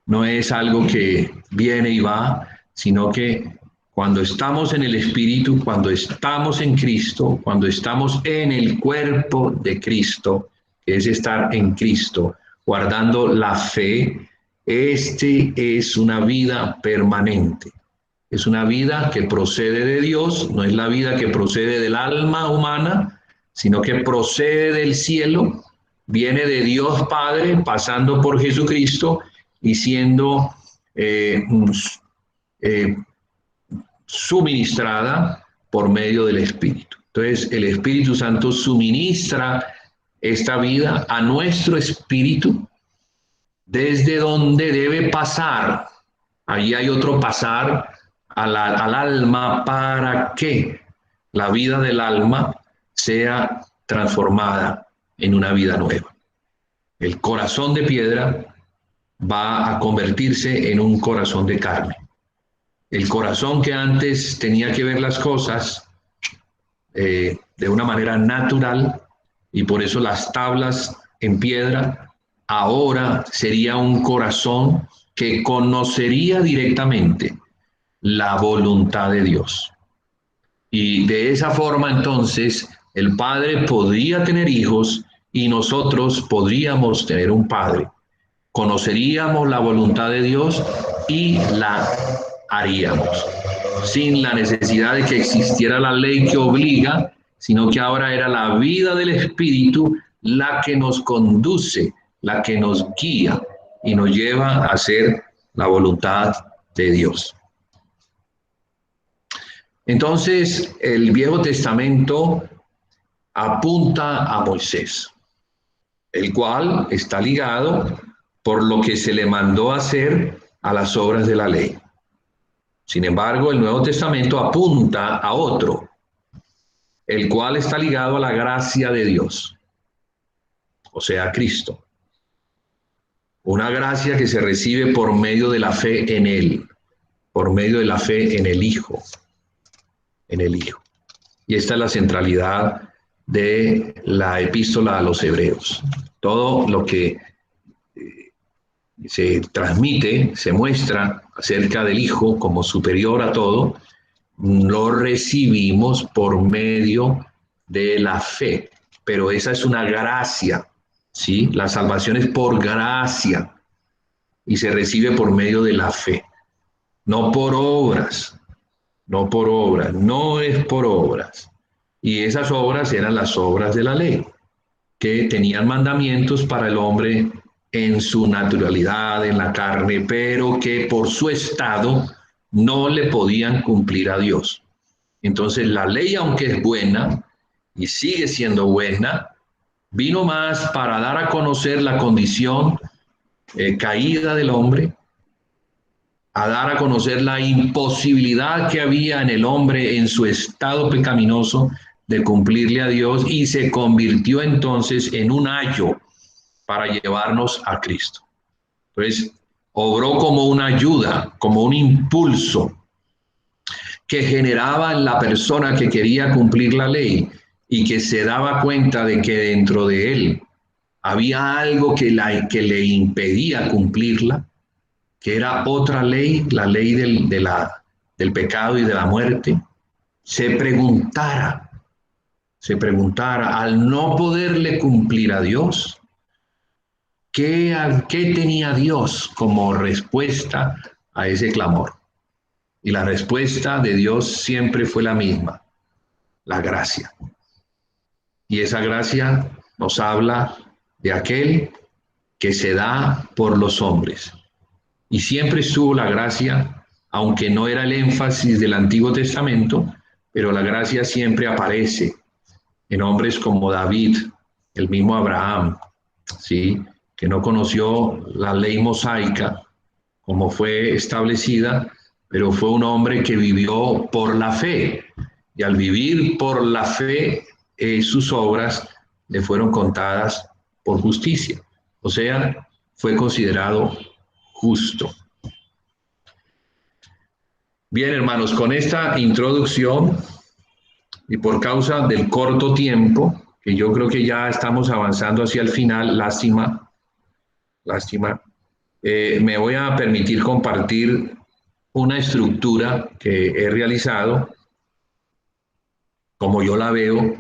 No es algo que viene y va, sino que cuando estamos en el Espíritu, cuando estamos en Cristo, cuando estamos en el cuerpo de Cristo, que es estar en Cristo, guardando la fe, es una vida permanente. Es una vida que procede de Dios, no es la vida que procede del alma humana, sino que procede del cielo, viene de Dios Padre, pasando por Jesucristo y siendo suministrada por medio del Espíritu. Entonces, el Espíritu Santo suministra esta vida a nuestro espíritu, desde donde debe pasar. Allí hay otro pasar al alma para que la vida del alma sea transformada en una vida nueva. El corazón de piedra va a convertirse en un corazón de carne. El corazón que antes tenía que ver las cosas de una manera natural, y por eso las tablas en piedra, ahora sería un corazón que conocería directamente la voluntad de Dios. Y de esa forma entonces el Padre podría tener hijos y nosotros podríamos tener un Padre. Conoceríamos la voluntad de Dios y la haríamos, sin la necesidad de que existiera la ley que obliga, sino que ahora era la vida del Espíritu la que nos conduce, la que nos guía y nos lleva a hacer la voluntad de Dios. Entonces, el Viejo Testamento apunta a Moisés, el cual está ligado por lo que se le mandó hacer a las obras de la ley. Sin embargo, el Nuevo Testamento apunta a otro, el cual está ligado a la gracia de Dios, o sea, a Cristo. Una gracia que se recibe por medio de la fe en Él, por medio de la fe en el Hijo, Y esta es la centralidad de la epístola a los Hebreos. Todo lo que se transmite, se muestra acerca del Hijo como superior a todo, lo recibimos por medio de la fe. Pero esa es una gracia, ¿sí? La salvación es por gracia y se recibe por medio de la fe, no por obras, no es por obras. Y esas obras eran las obras de la ley, que tenían mandamientos para el hombre en su naturalidad, en la carne, pero que por su estado no le podían cumplir a Dios. Entonces la ley, aunque es buena y sigue siendo buena, vino más para dar a conocer la condición caída del hombre, a dar a conocer la imposibilidad que había en el hombre en su estado pecaminoso de cumplirle a Dios, y se convirtió entonces en un ayo para llevarnos a Cristo. Entonces, obró como una ayuda, como un impulso que generaba en la persona que quería cumplir la ley y que se daba cuenta de que dentro de él había algo que le impedía cumplirla, que era otra ley, la ley del pecado y de la muerte. Se preguntara, al no poderle cumplir a Dios, ¿qué tenía Dios como respuesta a ese clamor? Y la respuesta de Dios siempre fue la misma: la gracia. Y esa gracia nos habla de aquel que se da por los hombres. Y siempre estuvo la gracia, aunque no era el énfasis del Antiguo Testamento, pero la gracia siempre aparece en hombres como David, el mismo Abraham, ¿sí? Que no conoció la ley mosaica como fue establecida, pero fue un hombre que vivió por la fe. Y al vivir por la fe, sus obras le fueron contadas por justicia. O sea, fue considerado justo. Bien, hermanos, con esta introducción y por causa del corto tiempo, que yo creo que ya estamos avanzando hacia el final, lástima, me voy a permitir compartir una estructura que he realizado, como yo la veo,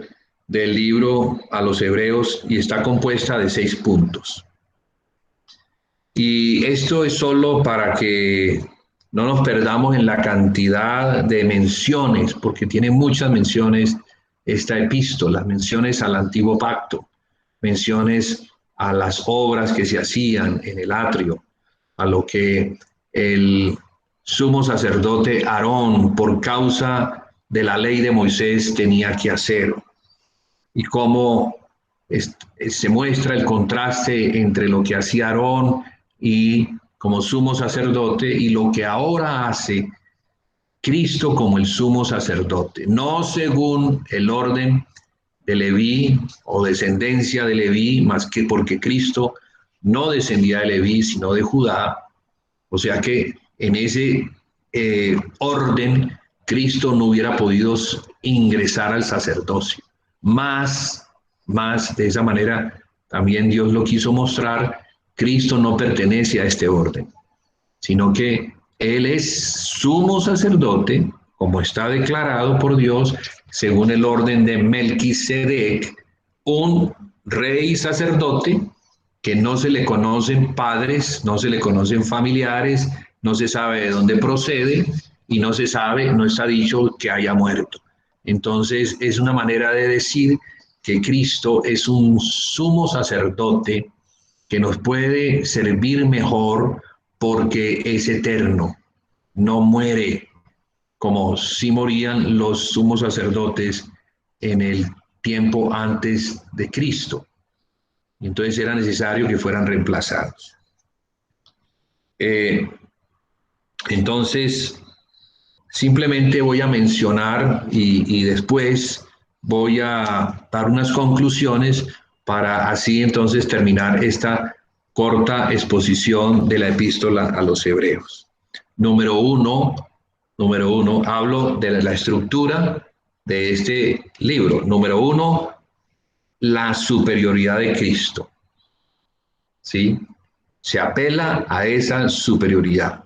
del libro a los Hebreos y está compuesta de 6 puntos. Y esto es solo para que no nos perdamos en la cantidad de menciones, porque tiene muchas menciones esta epístola, menciones al antiguo pacto, menciones a las obras que se hacían en el atrio, a lo que el sumo sacerdote Aarón, por causa de la ley de Moisés, tenía que hacer, y cómo se muestra el contraste entre lo que hacía Aarón y como sumo sacerdote y lo que ahora hace Cristo como el sumo sacerdote, no según el orden de Leví o descendencia de Leví, más que porque Cristo no descendía de Leví, sino de Judá. O sea que en ese orden Cristo no hubiera podido ingresar al sacerdocio. Más de esa manera también Dios lo quiso mostrar, Cristo no pertenece a este orden, sino que Él es sumo sacerdote, como está declarado por Dios, según el orden de Melquisedec, un rey sacerdote que no se le conocen padres, no se le conocen familiares, no se sabe de dónde procede y no se sabe, no está dicho que haya muerto. Entonces es una manera de decir que Cristo es un sumo sacerdote que nos puede servir mejor porque es eterno, no muere como si morían los sumos sacerdotes en el tiempo antes de Cristo. Entonces era necesario que fueran reemplazados. Entonces, simplemente voy a mencionar y después voy a dar unas conclusiones para así entonces terminar esta corta exposición de la epístola a los Hebreos. Número uno, hablo de la estructura de este libro. Número uno, la superioridad de Cristo. ¿Sí? Se apela a esa superioridad.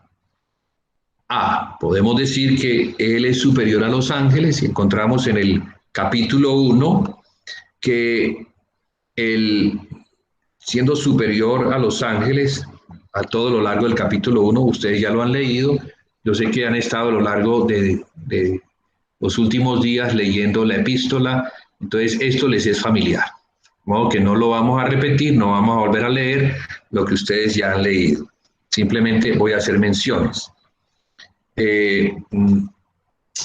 Podemos decir que Él es superior a los ángeles y encontramos en el capítulo 1 que Él, siendo superior a los ángeles, a todo lo largo del capítulo 1, ustedes ya lo han leído, yo sé que han estado a lo largo de los últimos días leyendo la epístola, entonces esto les es familiar. De modo que no lo vamos a repetir, no vamos a volver a leer lo que ustedes ya han leído. Simplemente voy a hacer menciones. En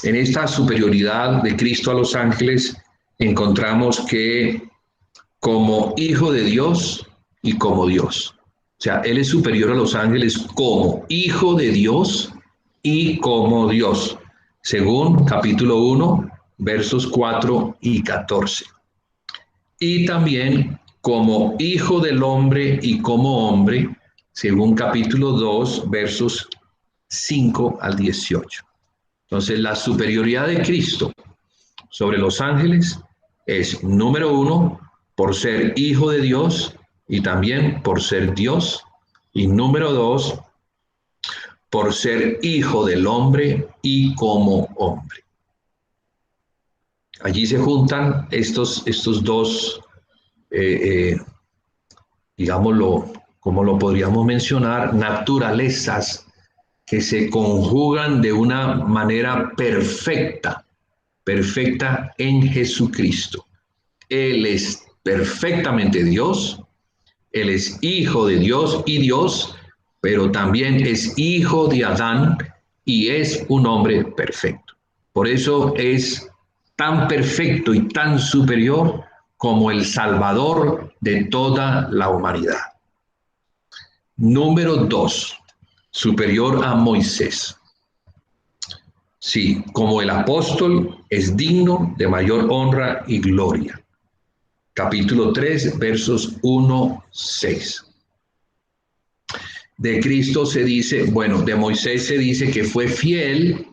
esta superioridad de Cristo a los ángeles encontramos que como hijo de Dios y como Dios. O sea, Él es superior a los ángeles como hijo de Dios y como Dios, según capítulo 1, versos 4 y 14. Y también como hijo del hombre y como hombre, según capítulo 2, versos 5 al 18. Entonces, la superioridad de Cristo sobre los ángeles es, número uno, por ser hijo de Dios y también por ser Dios. Y número dos, por ser hijo del hombre y como hombre. Allí se juntan estos dos, digámoslo, como lo podríamos mencionar, naturalezas que se conjugan de una manera perfecta en Jesucristo. Él es perfectamente Dios, Él es hijo de Dios y Dios, pero también es hijo de Adán y es un hombre perfecto. Por eso es tan perfecto y tan superior como el Salvador de toda la humanidad. Número 2, superior a Moisés. Sí, como el apóstol es digno de mayor honra y gloria. Capítulo 3, versos 1, 6. De Cristo se dice, bueno, de Moisés se dice que fue fiel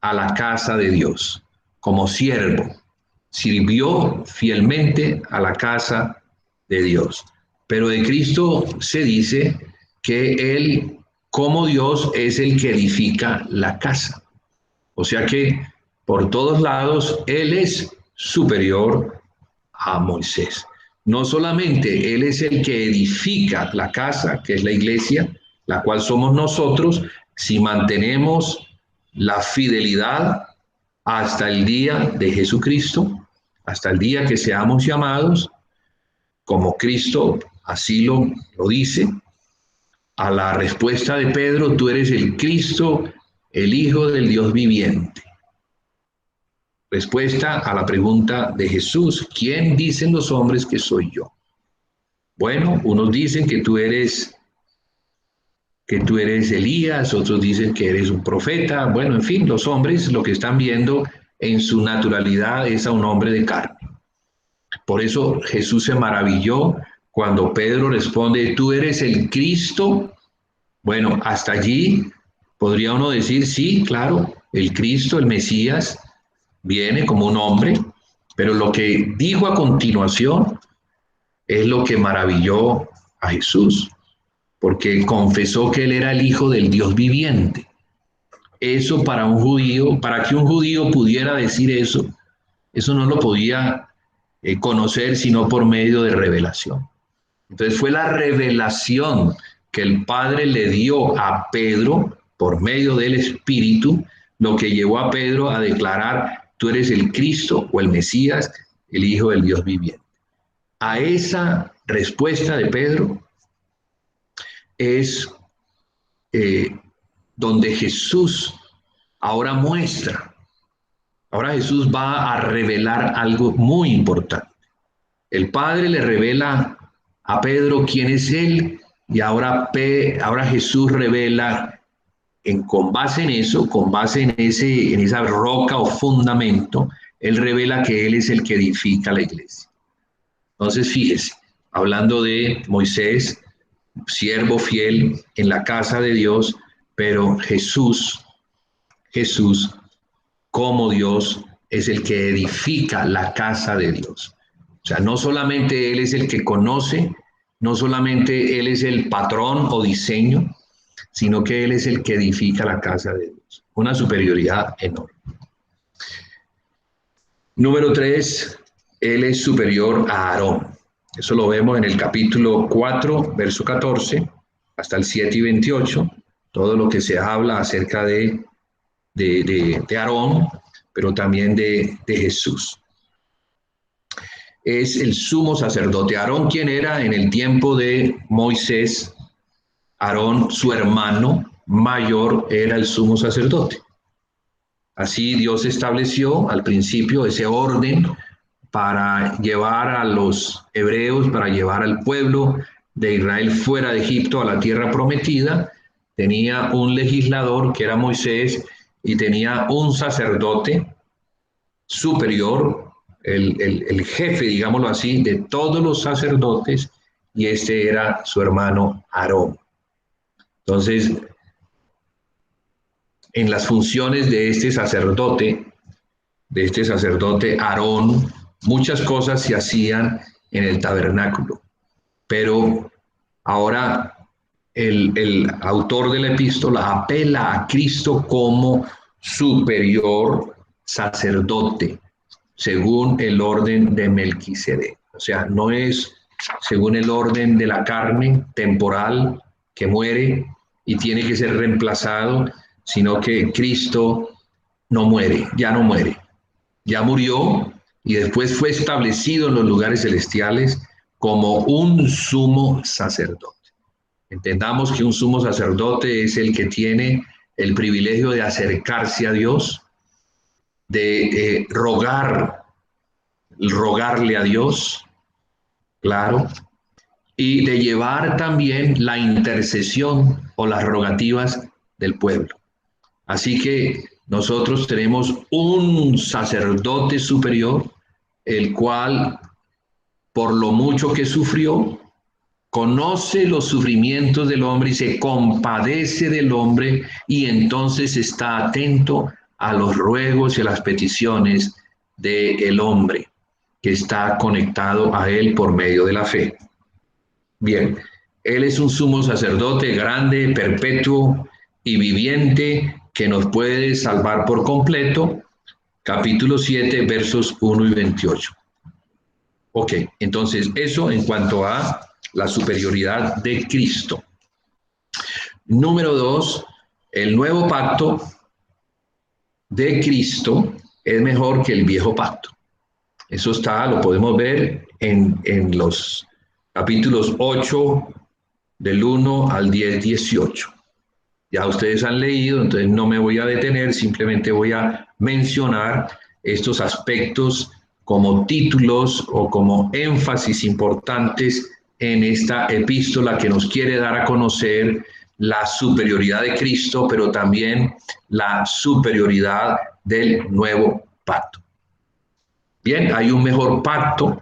a la casa de Dios, como siervo. Sirvió fielmente a la casa de Dios. Pero de Cristo se dice que Él, como Dios, es el que edifica la casa. O sea que por todos lados Él es superior a Moisés. No solamente Él es el que edifica la casa, que es la iglesia, la cual somos nosotros, si mantenemos la fidelidad hasta el día de Jesucristo, hasta el día que seamos llamados, como Cristo así lo dice, a la respuesta de Pedro, tú eres el Cristo, el Hijo del Dios viviente. Respuesta a la pregunta de Jesús, ¿quién dicen los hombres que soy yo? Bueno, unos dicen que tú eres Elías, otros dicen que eres un profeta. Bueno, en fin, los hombres lo que están viendo en su naturalidad es a un hombre de carne. Por eso Jesús se maravilló cuando Pedro responde, tú eres el Cristo. Bueno, hasta allí podría uno decir, sí, claro, el Cristo, el Mesías, viene como un hombre, pero lo que dijo a continuación es lo que maravilló a Jesús, porque confesó que él era el Hijo del Dios viviente. Eso para un judío, para que un judío pudiera decir eso no lo podía conocer sino por medio de revelación. Entonces fue la revelación que el Padre le dio a Pedro por medio del Espíritu, lo que llevó a Pedro a declarar, tú eres el Cristo o el Mesías, el Hijo del Dios viviente. A esa respuesta de Pedro es donde Jesús ahora muestra, ahora Jesús va a revelar algo muy importante. El Padre le revela a Pedro quién es Él y ahora Jesús revela con base en eso, con base en esa roca o fundamento, Él revela que Él es el que edifica la iglesia. Entonces, fíjese, hablando de Moisés, siervo fiel en la casa de Dios, pero Jesús, como Dios, es el que edifica la casa de Dios. O sea, no solamente Él es el que conoce, no solamente Él es el patrón o diseño, sino que Él es el que edifica la casa de Dios. Una superioridad enorme. Número 3, Él es superior a Aarón. Eso lo vemos en el capítulo 4, verso 14, hasta el 7 y 28, todo lo que se habla acerca de Aarón, pero también de Jesús. Es el sumo sacerdote. Aarón, ¿quién era en el tiempo de Moisés? Aarón, su hermano mayor, era el sumo sacerdote. Así Dios estableció al principio ese orden para llevar a los hebreos, para llevar al pueblo de Israel fuera de Egipto a la tierra prometida. Tenía un legislador que era Moisés y tenía un sacerdote superior, el jefe, digámoslo así, de todos los sacerdotes, y este era su hermano Aarón. Entonces, en las funciones de este sacerdote Aarón, muchas cosas se hacían en el tabernáculo, pero ahora el autor de la epístola apela a Cristo como superior sacerdote, según el orden de Melquisedec. O sea, no es según el orden de la carne temporal que muere y tiene que ser reemplazado, sino que Cristo no muere, ya murió y después fue establecido en los lugares celestiales como un sumo sacerdote. Entendamos que un sumo sacerdote es el que tiene el privilegio de acercarse a Dios, de rogarle a Dios, claro, y de llevar también la intercesión o las rogativas del pueblo. Así que nosotros tenemos un sacerdote superior, el cual, por lo mucho que sufrió, conoce los sufrimientos del hombre y se compadece del hombre y entonces está atento a los ruegos y a las peticiones del hombre que está conectado a él por medio de la fe. Bien, él es un sumo sacerdote grande, perpetuo y viviente que nos puede salvar por completo. Capítulo 7, versos 1 y 28. Ok, entonces eso en cuanto a la superioridad de Cristo. Número 2, el nuevo pacto de Cristo es mejor que el viejo pacto. Eso lo podemos ver en los capítulos 8, del 1 al 10, 18. Ya ustedes han leído, entonces no me voy a detener, simplemente voy a mencionar estos aspectos como títulos o como énfasis importantes en esta epístola que nos quiere dar a conocer la superioridad de Cristo, pero también la superioridad del nuevo pacto. Bien, hay un mejor pacto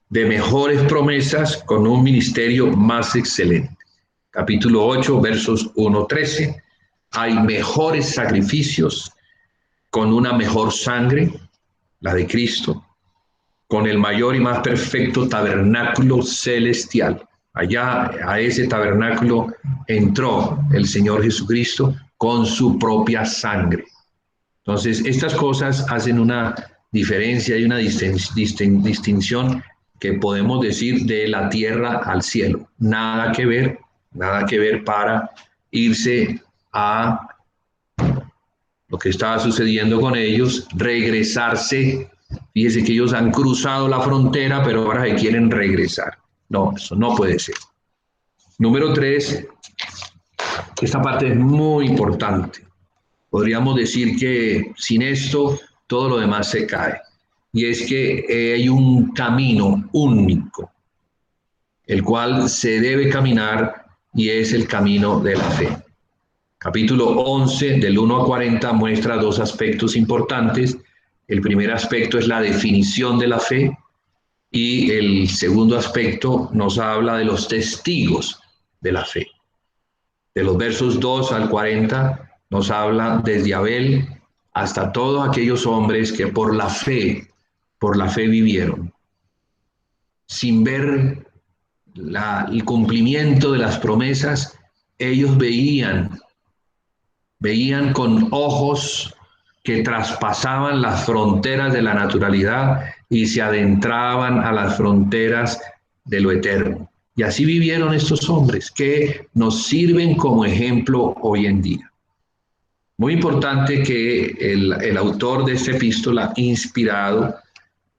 de mejores promesas con un ministerio más excelente. Capítulo 8, versos 1-13. Hay mejores sacrificios con una mejor sangre, la de Cristo, con el mayor y más perfecto tabernáculo celestial. Allá a ese tabernáculo entró el Señor Jesucristo con su propia sangre. Entonces, estas cosas hacen una diferencia y una distinción que podemos decir de la tierra al cielo. Nada que ver para irse a lo que estaba sucediendo con ellos, regresarse. Fíjese que ellos han cruzado la frontera, pero ahora se quieren regresar. No, eso no puede ser. Número 3, esta parte es muy importante. Podríamos decir que sin esto todo lo demás se cae. Y es que hay un camino único, el cual se debe caminar y es el camino de la fe. Capítulo 11, del 1 a 40, muestra dos aspectos importantes. El primer aspecto es la definición de la fe y el segundo aspecto nos habla de los testigos de la fe. De los versos 2 al 40 nos habla desde Abel hasta todos aquellos hombres que por la fe vivieron, sin ver el cumplimiento de las promesas. Ellos veían con ojos que traspasaban las fronteras de la naturalidad y se adentraban a las fronteras de lo eterno. Y así vivieron estos hombres que nos sirven como ejemplo hoy en día. Muy importante que el autor de esta epístola, inspirado,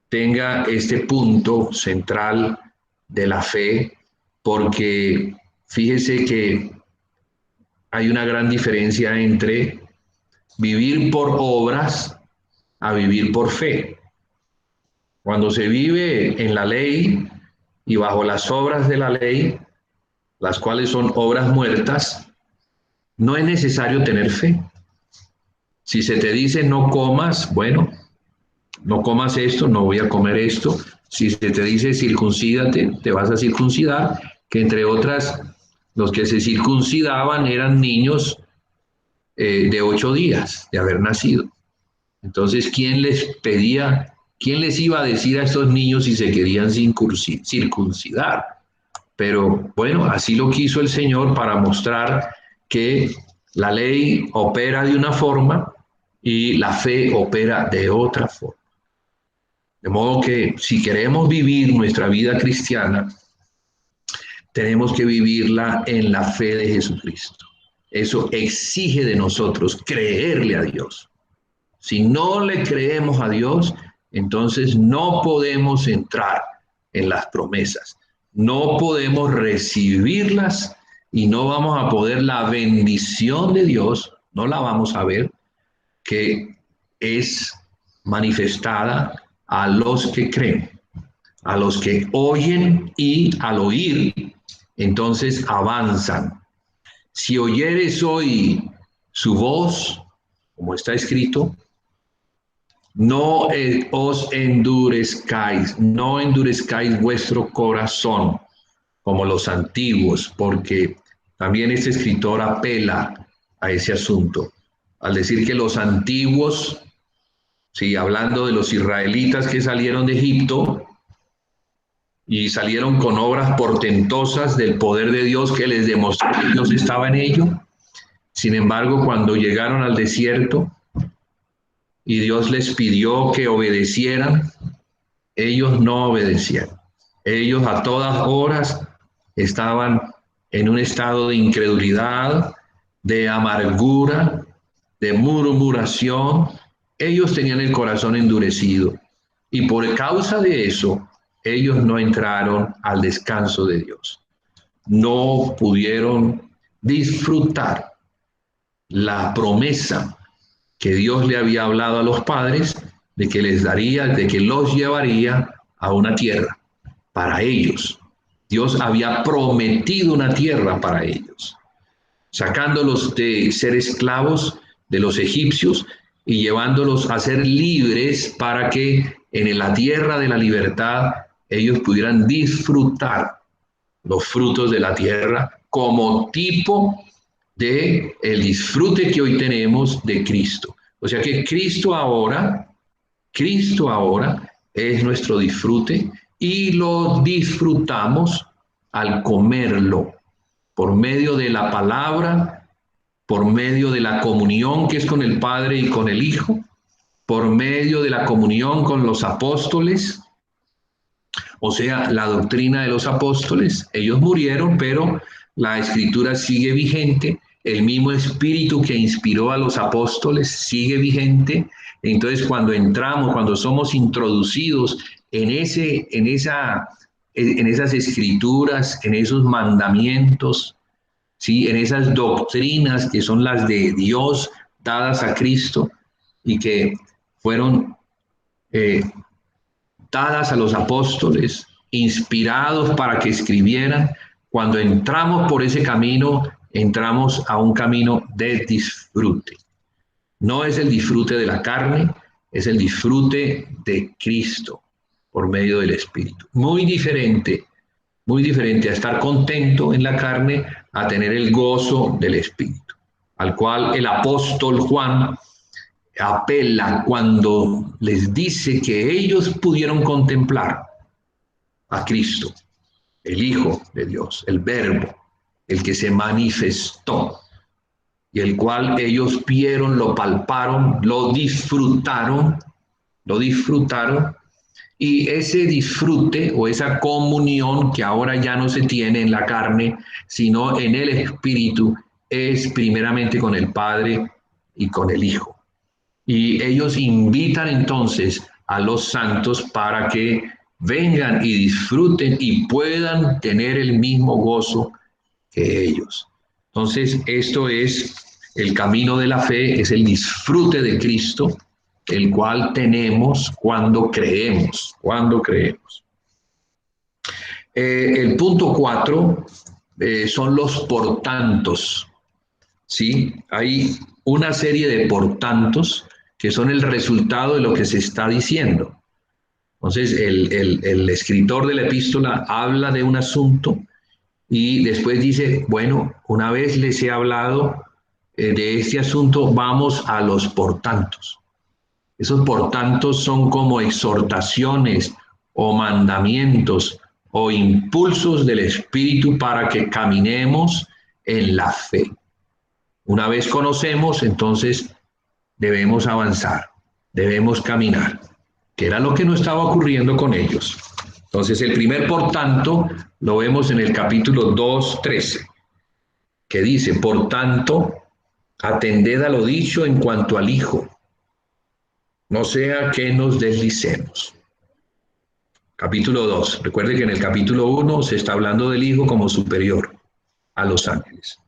tenga este punto central de la fe, porque fíjese que hay una gran diferencia entre vivir por obras a vivir por fe. Cuando se vive en la ley y bajo las obras de la ley, las cuales son obras muertas, no es necesario tener fe. Si se te dice no comas, bueno, no comas esto, no voy a comer esto. Si se te dice circuncídate, te vas a circuncidar, que entre otras, los que se circuncidaban eran niños de 8 días de haber nacido. Entonces, ¿quién les iba a decir a estos niños si se querían circuncidar? Pero bueno, así lo quiso el Señor para mostrar que la ley opera de una forma y la fe opera de otra forma. De modo que si queremos vivir nuestra vida cristiana, tenemos que vivirla en la fe de Jesucristo. Eso exige de nosotros creerle a Dios. Si no le creemos a Dios, entonces no podemos entrar en las promesas, no podemos recibirlas y no vamos a poder la bendición de Dios, no la vamos a ver, que es manifestada a los que creen, a los que oyen y al oír, entonces avanzan. Si oyeres hoy su voz, como está escrito, no os endurezcáis, no endurezcáis vuestro corazón como los antiguos, porque también este escritor apela a ese asunto, al decir que los antiguos, sí, hablando de los israelitas que salieron de Egipto y salieron con obras portentosas del poder de Dios que les demostró que Dios estaba en ello. Sin embargo, cuando llegaron al desierto y Dios les pidió que obedecieran, ellos no obedecieron. Ellos a todas horas estaban en un estado de incredulidad, de amargura, de murmuración. Ellos tenían el corazón endurecido y por causa de eso, ellos no entraron al descanso de Dios. No pudieron disfrutar la promesa que Dios le había hablado a los padres de que les daría, de que los llevaría a una tierra para ellos. Dios había prometido una tierra para ellos, sacándolos de ser esclavos de los egipcios y llevándolos a ser libres para que en la tierra de la libertad ellos pudieran disfrutar los frutos de la tierra como tipo de el disfrute que hoy tenemos de Cristo. O sea que Cristo ahora es nuestro disfrute y lo disfrutamos al comerlo por medio de la palabra, por medio de la comunión que es con el Padre y con el Hijo, por medio de la comunión con los apóstoles, o sea, la doctrina de los apóstoles. Ellos murieron, pero la escritura sigue vigente, el mismo espíritu que inspiró a los apóstoles sigue vigente. Entonces, cuando entramos, cuando somos introducidos en esas escrituras, en esos mandamientos, ¿sí? En esas doctrinas que son las de Dios dadas a Cristo y que fueron eh, dadas a los apóstoles, inspirados para que escribieran, cuando entramos por ese camino, entramos a un camino de disfrute. No es el disfrute de la carne, es el disfrute de Cristo por medio del Espíritu. Muy diferente a estar contento en la carne, a tener el gozo del Espíritu, al cual el apóstol Juan apela cuando les dice que ellos pudieron contemplar a Cristo, el Hijo de Dios, el Verbo, el que se manifestó, y el cual ellos vieron, lo palparon, lo disfrutaron, y ese disfrute o esa comunión que ahora ya no se tiene en la carne, sino en el Espíritu, es primeramente con el Padre y con el Hijo. Y ellos invitan entonces a los santos para que vengan y disfruten y puedan tener el mismo gozo que ellos. Entonces, esto es el camino de la fe, es el disfrute de Cristo, el cual tenemos cuando creemos, el punto 4 son los portantos, ¿sí? Hay una serie de portantos que son el resultado de lo que se está diciendo. Entonces, el escritor de la epístola habla de un asunto y después dice, bueno, una vez les he hablado de este asunto, vamos a los portantos. Esos portantos son como exhortaciones o mandamientos o impulsos del Espíritu para que caminemos en la fe. Una vez conocemos, entonces debemos avanzar, debemos caminar, que era lo que no estaba ocurriendo con ellos. Entonces, el primer por tanto lo vemos en el capítulo 2:13, que dice, por tanto, atended a lo dicho en cuanto al Hijo, no sea que nos deslicemos. Capítulo 2. Recuerde que en el capítulo 1 se está hablando del Hijo como superior a los ángeles.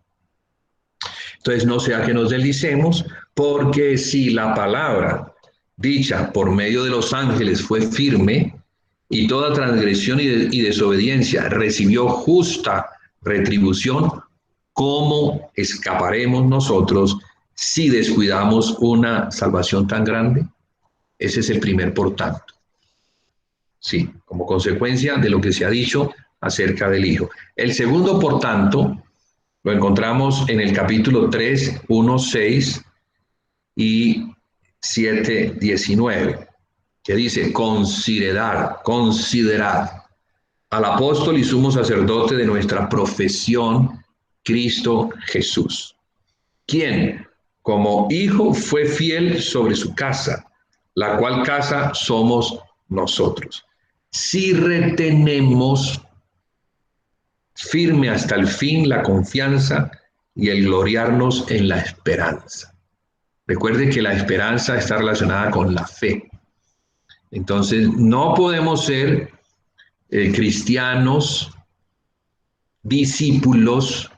Entonces, no sea que nos deslicemos, porque si la palabra dicha por medio de los ángeles fue firme, y toda transgresión y desobediencia recibió justa retribución, ¿cómo escaparemos nosotros si descuidamos una salvación tan grande? Ese es el primer por tanto. Sí, como consecuencia de lo que se ha dicho acerca del Hijo. El segundo por tanto lo encontramos en el capítulo 3, 1, 6 y 7, 19, que dice, considerad al apóstol y sumo sacerdote de nuestra profesión, Cristo Jesús, quien como hijo fue fiel sobre su casa, la cual casa somos nosotros. Si retenemos firme hasta el fin la confianza y el gloriarnos en la esperanza. Recuerde que la esperanza está relacionada con la fe. Entonces, no podemos ser cristianos, discípulos,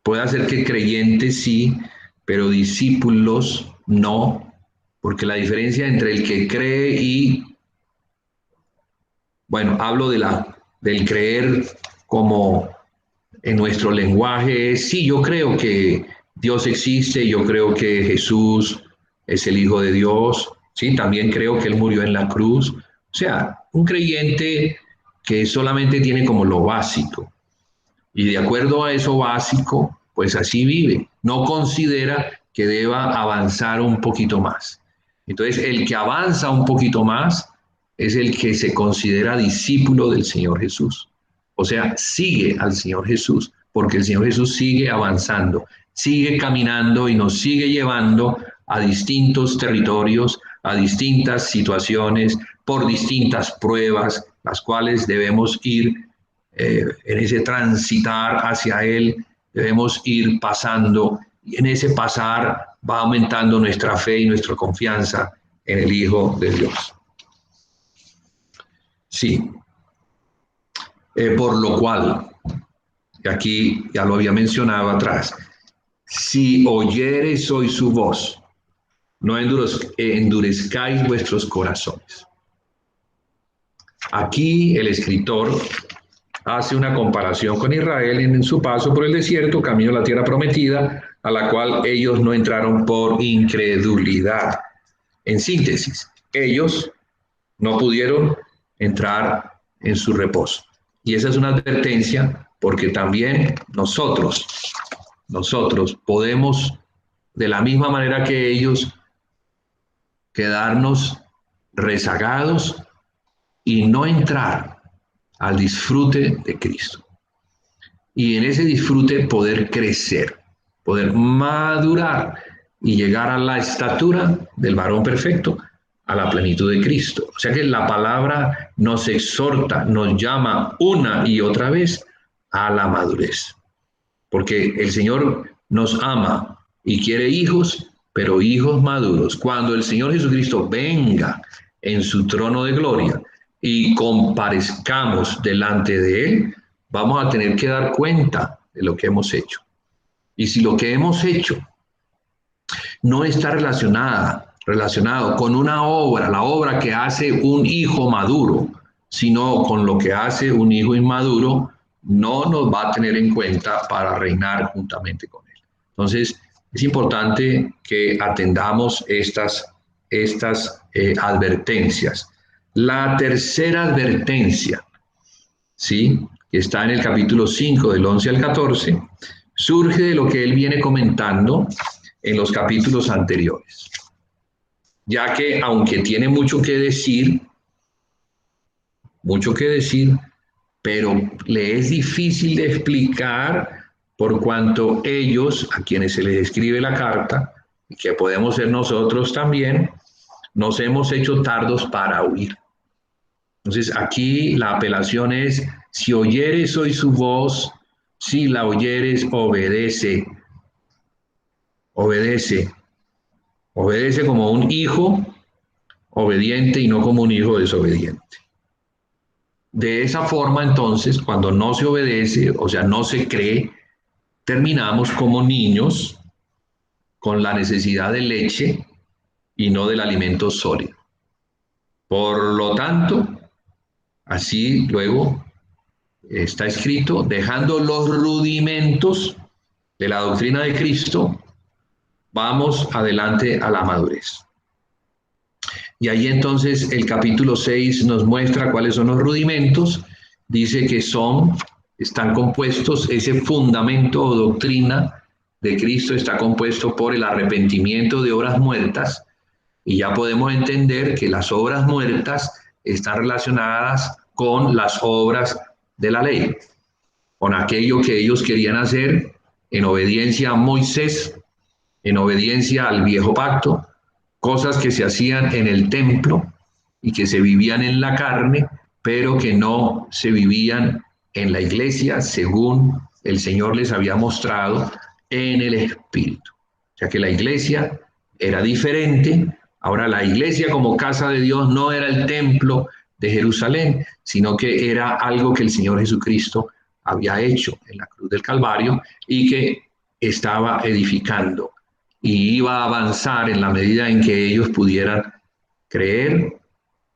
puede ser que creyentes sí, pero discípulos no, porque la diferencia entre el que cree y, bueno, hablo del creer como en nuestro lenguaje es, sí, yo creo que Dios existe, yo creo que Jesús es el Hijo de Dios, sí, también creo que Él murió en la cruz. O sea, un creyente que solamente tiene como lo básico y de acuerdo a eso básico, pues así vive. No considera que deba avanzar un poquito más. Entonces, el que avanza un poquito más es el que se considera discípulo del Señor Jesús. O sea, sigue al Señor Jesús, porque el Señor Jesús sigue avanzando, sigue caminando y nos sigue llevando a distintos territorios, a distintas situaciones, por distintas pruebas, las cuales debemos ir en ese transitar hacia Él, debemos ir pasando y en ese pasar va aumentando nuestra fe y nuestra confianza en el Hijo de Dios. Sí, por lo cual, aquí ya lo había mencionado atrás, si oyereis hoy su voz, no endurezcáis vuestros corazones. Aquí el escritor hace una comparación con Israel en su paso por el desierto, camino a la tierra prometida, a la cual ellos no entraron por incredulidad. En síntesis, ellos no pudieron entrar en su reposo. Y esa es una advertencia porque también nosotros podemos, de la misma manera que ellos, quedarnos rezagados y no entrar al disfrute de Cristo. Y en ese disfrute poder crecer, poder madurar y llegar a la estatura del varón perfecto, a la plenitud de Cristo. O sea que la palabra nos exhorta, nos llama una y otra vez a la madurez. Porque el Señor nos ama y quiere hijos, pero hijos maduros. Cuando el Señor Jesucristo venga en su trono de gloria y comparezcamos delante de Él, vamos a tener que dar cuenta de lo que hemos hecho. Y si lo que hemos hecho no está relacionado con una obra, la obra que hace un hijo maduro, sino con lo que hace un hijo inmaduro, no nos va a tener en cuenta para reinar juntamente con él. Entonces, es importante que atendamos estas advertencias. La tercera advertencia, ¿sí?, que está en el capítulo 5, del 11 al 14, surge de lo que él viene comentando en los capítulos anteriores, ya que aunque tiene mucho que decir, pero le es difícil de explicar por cuanto ellos, a quienes se les escribe la carta, y que podemos ser nosotros también, nos hemos hecho tardos para oír. Entonces aquí la apelación es, si oyeres hoy su voz, si la oyeres, obedece. Obedece como un hijo obediente y no como un hijo desobediente. De esa forma, entonces, cuando no se obedece, o sea, no se cree, terminamos como niños con la necesidad de leche y no del alimento sólido. Por lo tanto, Así luego está escrito, dejando los rudimentos de la doctrina de Cristo, vamos adelante a la madurez. Y ahí entonces el capítulo 6 nos muestra cuáles son los rudimentos. Dice que están compuestos, ese fundamento o doctrina de Cristo está compuesto por el arrepentimiento de obras muertas, y ya podemos entender que las obras muertas están relacionadas con las obras de la ley, con aquello que ellos querían hacer en obediencia a Moisés, en obediencia al viejo pacto, cosas que se hacían en el templo y que se vivían en la carne, pero que no se vivían en la iglesia según el Señor les había mostrado en el Espíritu. O sea que la iglesia era diferente. Ahora la iglesia como casa de Dios no era el templo de Jerusalén, sino que era algo que el Señor Jesucristo había hecho en la cruz del Calvario y que estaba edificando, y iba a avanzar en la medida en que ellos pudieran creer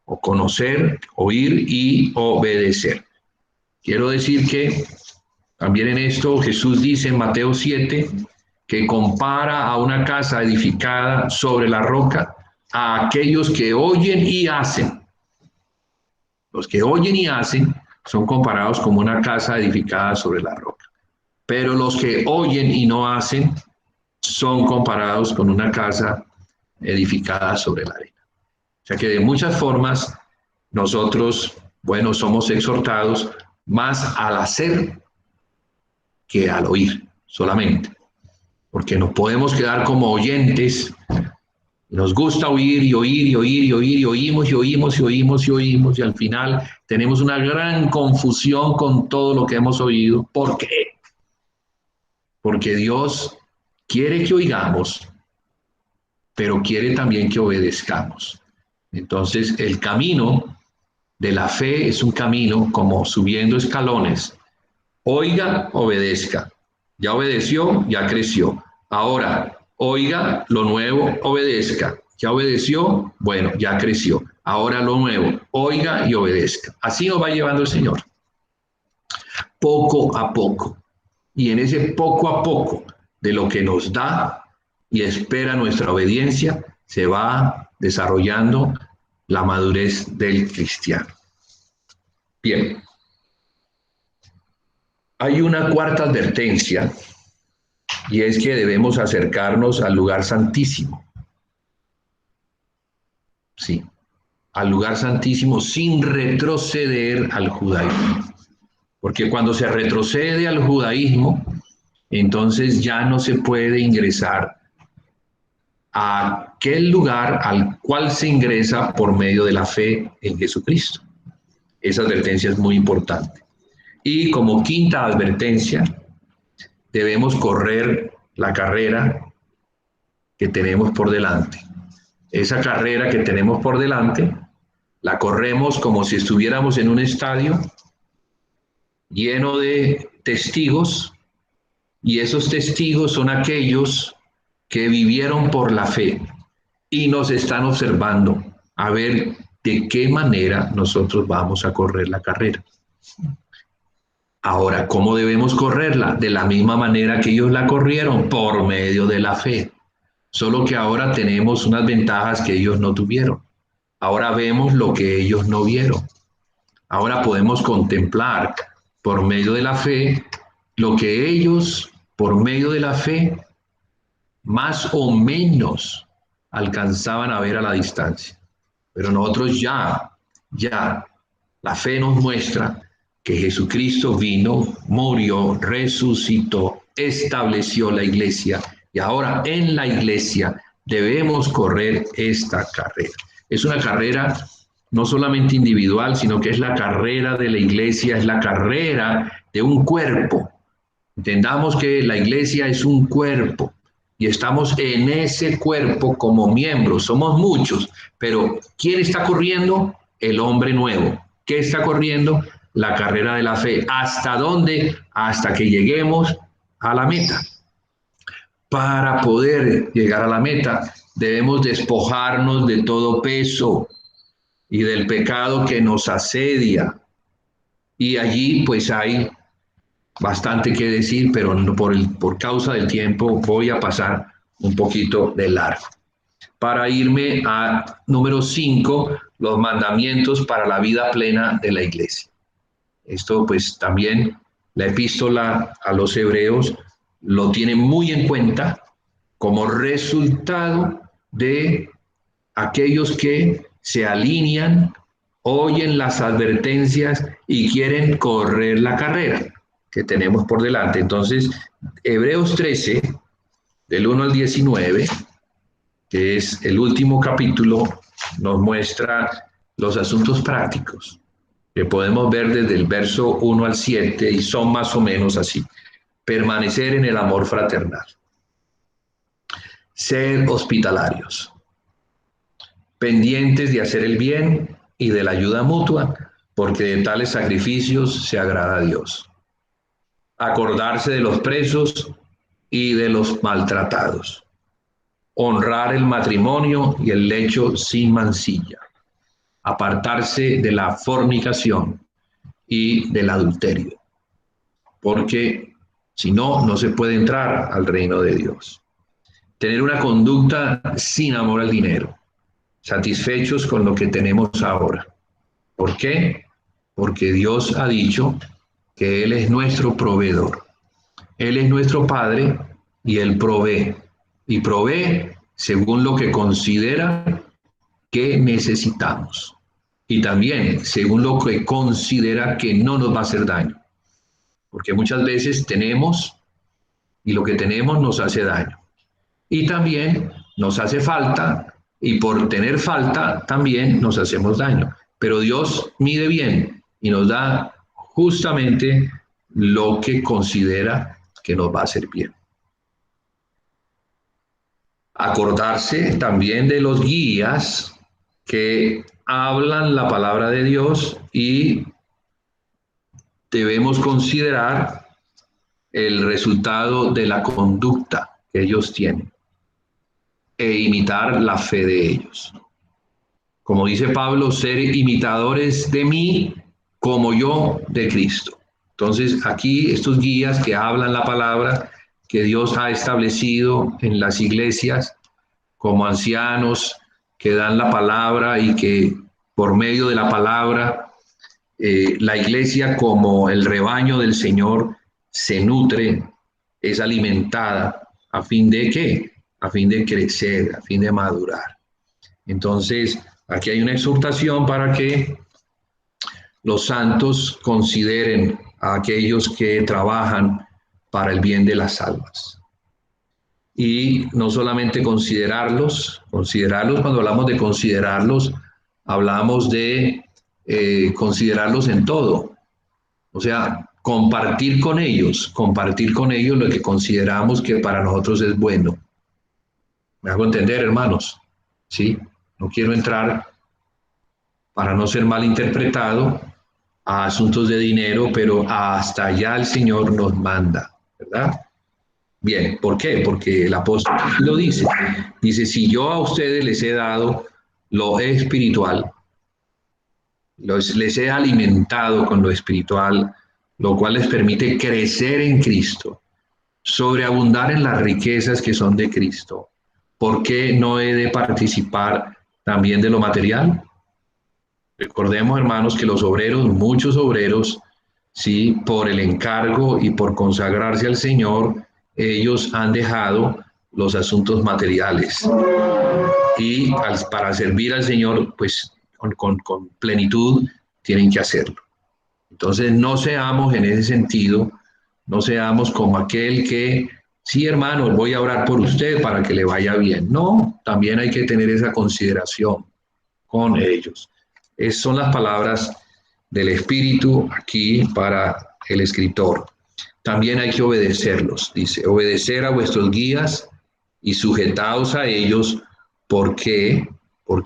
o conocer, oír y obedecer. Quiero decir que también en esto Jesús dice en Mateo 7 que compara a una casa edificada sobre la roca a aquellos que oyen y hacen. Los que oyen y hacen son comparados como una casa edificada sobre la roca. Pero los que oyen y no hacen son comparados con una casa edificada sobre la arena. O sea que de muchas formas nosotros, bueno, somos exhortados más al hacer que al oír solamente, porque nos podemos quedar como oyentes. Nos gusta oír y oír y oír y oír y oímos y oímos y oímos y oímos, y al final tenemos una gran confusión con todo lo que hemos oído. ¿Por qué? Porque Dios quiere que oigamos, pero quiere también que obedezcamos. Entonces, el camino de la fe es un camino como subiendo escalones. Oiga, obedezca. Ya obedeció, ya creció. Ahora, oiga lo nuevo, obedezca. Ya obedeció, bueno, ya creció. Ahora lo nuevo, oiga y obedezca. Así nos va llevando el Señor. Poco a poco. Y en ese poco a poco de lo que nos da y espera nuestra obediencia, se va desarrollando la madurez del cristiano. Bien. Hay una cuarta advertencia, y es que debemos acercarnos al lugar santísimo. Sí, al lugar santísimo sin retroceder al judaísmo. Porque cuando se retrocede al judaísmo, entonces ya no se puede ingresar a aquel lugar al cual se ingresa por medio de la fe en Jesucristo. Esa advertencia es muy importante. Y como quinta advertencia, debemos correr la carrera que tenemos por delante. Esa carrera que tenemos por delante, la corremos como si estuviéramos en un estadio lleno de testigos, y esos testigos son aquellos que vivieron por la fe y nos están observando a ver de qué manera nosotros vamos a correr la carrera. Ahora, ¿cómo debemos correrla? De la misma manera que ellos la corrieron, por medio de la fe. Solo que ahora tenemos unas ventajas que ellos no tuvieron. Ahora vemos lo que ellos no vieron. Ahora podemos contemplar por medio de la fe lo que ellos, por medio de la fe, más o menos alcanzaban a ver a la distancia. Pero nosotros ya, la fe nos muestra que Jesucristo vino, murió, resucitó, estableció la iglesia, y ahora en la iglesia debemos correr esta carrera. Es una carrera no solamente individual, sino que es la carrera de la iglesia, es la carrera de un cuerpo. Entendamos que la iglesia es un cuerpo y estamos en ese cuerpo como miembros. Somos muchos, pero ¿quién está corriendo? El hombre nuevo. ¿Qué está corriendo? La carrera de la fe. ¿Hasta dónde? Hasta que lleguemos a la meta. Para poder llegar a la meta, debemos despojarnos de todo peso. y del pecado que nos asedia. Y allí pues hay bastante que decir, pero no por causa del tiempo voy a pasar un poquito de largo. Para irme a número 5, los mandamientos para la vida plena de la iglesia. Esto pues también la epístola a los hebreos lo tiene muy en cuenta como resultado de aquellos que se alinean, oyen las advertencias y quieren correr la carrera que tenemos por delante. Entonces, Hebreos 13, del 1 al 19, que es el último capítulo, nos muestra los asuntos prácticos que podemos ver desde el verso 1 al 7 y son más o menos así. Permanecer en el amor fraternal. Ser hospitalarios. Pendientes de hacer el bien y de la ayuda mutua, porque de tales sacrificios se agrada a Dios. Acordarse de los presos y de los maltratados. Honrar el matrimonio y el lecho sin mancilla. Apartarse de la fornicación y del adulterio, porque si no, no se puede entrar al reino de Dios. Tener una conducta sin amor al dinero, satisfechos con lo que tenemos ahora. ¿Por qué? Porque Dios ha dicho que Él es nuestro proveedor. Él es nuestro Padre y Él provee. Y provee según lo que considera que necesitamos. Y también según lo que considera que no nos va a hacer daño. Porque muchas veces tenemos y lo que tenemos nos hace daño. Y también nos hace falta y por tener falta también nos hacemos daño. Pero Dios mide bien y nos da justamente lo que considera que nos va a hacer bien. Acordarse también de los guías que hablan la palabra de Dios y debemos considerar el resultado de la conducta que ellos tienen e imitar la fe de ellos. Como dice Pablo, ser imitadores de mí como yo de Cristo. Entonces, aquí estos guías que hablan la palabra que Dios ha establecido en las iglesias como ancianos que dan la palabra y que por medio de la palabra la iglesia como el rebaño del Señor se nutre, es alimentada a fin de ¿qué? A fin de crecer, a fin de madurar. Entonces, aquí hay una exhortación para que los santos consideren a aquellos que trabajan para el bien de las almas. Y no solamente considerarlos cuando hablamos de considerarlos, hablamos de considerarlos en todo. O sea, compartir con ellos lo que consideramos que para nosotros es bueno. ¿Me hago entender, hermanos? ¿Sí? No quiero entrar, para no ser malinterpretado, a asuntos de dinero, pero hasta allá el Señor nos manda, ¿verdad? Bien, ¿por qué? Porque el apóstol lo dice. Dice, si yo a ustedes les he dado lo espiritual, les he alimentado con lo espiritual, lo cual les permite crecer en Cristo, sobreabundar en las riquezas que son de Cristo, ¿por qué no he de participar también de lo material? Recordemos, hermanos, que los obreros, muchos obreros, sí, por el encargo y por consagrarse al Señor, ellos han dejado los asuntos materiales. Y para servir al Señor, pues con plenitud, tienen que hacerlo. Entonces, no seamos en ese sentido, no seamos como aquel que, sí, hermano, voy a orar por usted para que le vaya bien. No, también hay que tener esa consideración con ellos. Esas son las palabras del Espíritu aquí para el escritor. También hay que obedecerlos, dice, obedecer a vuestros guías y sujetaos a ellos, porque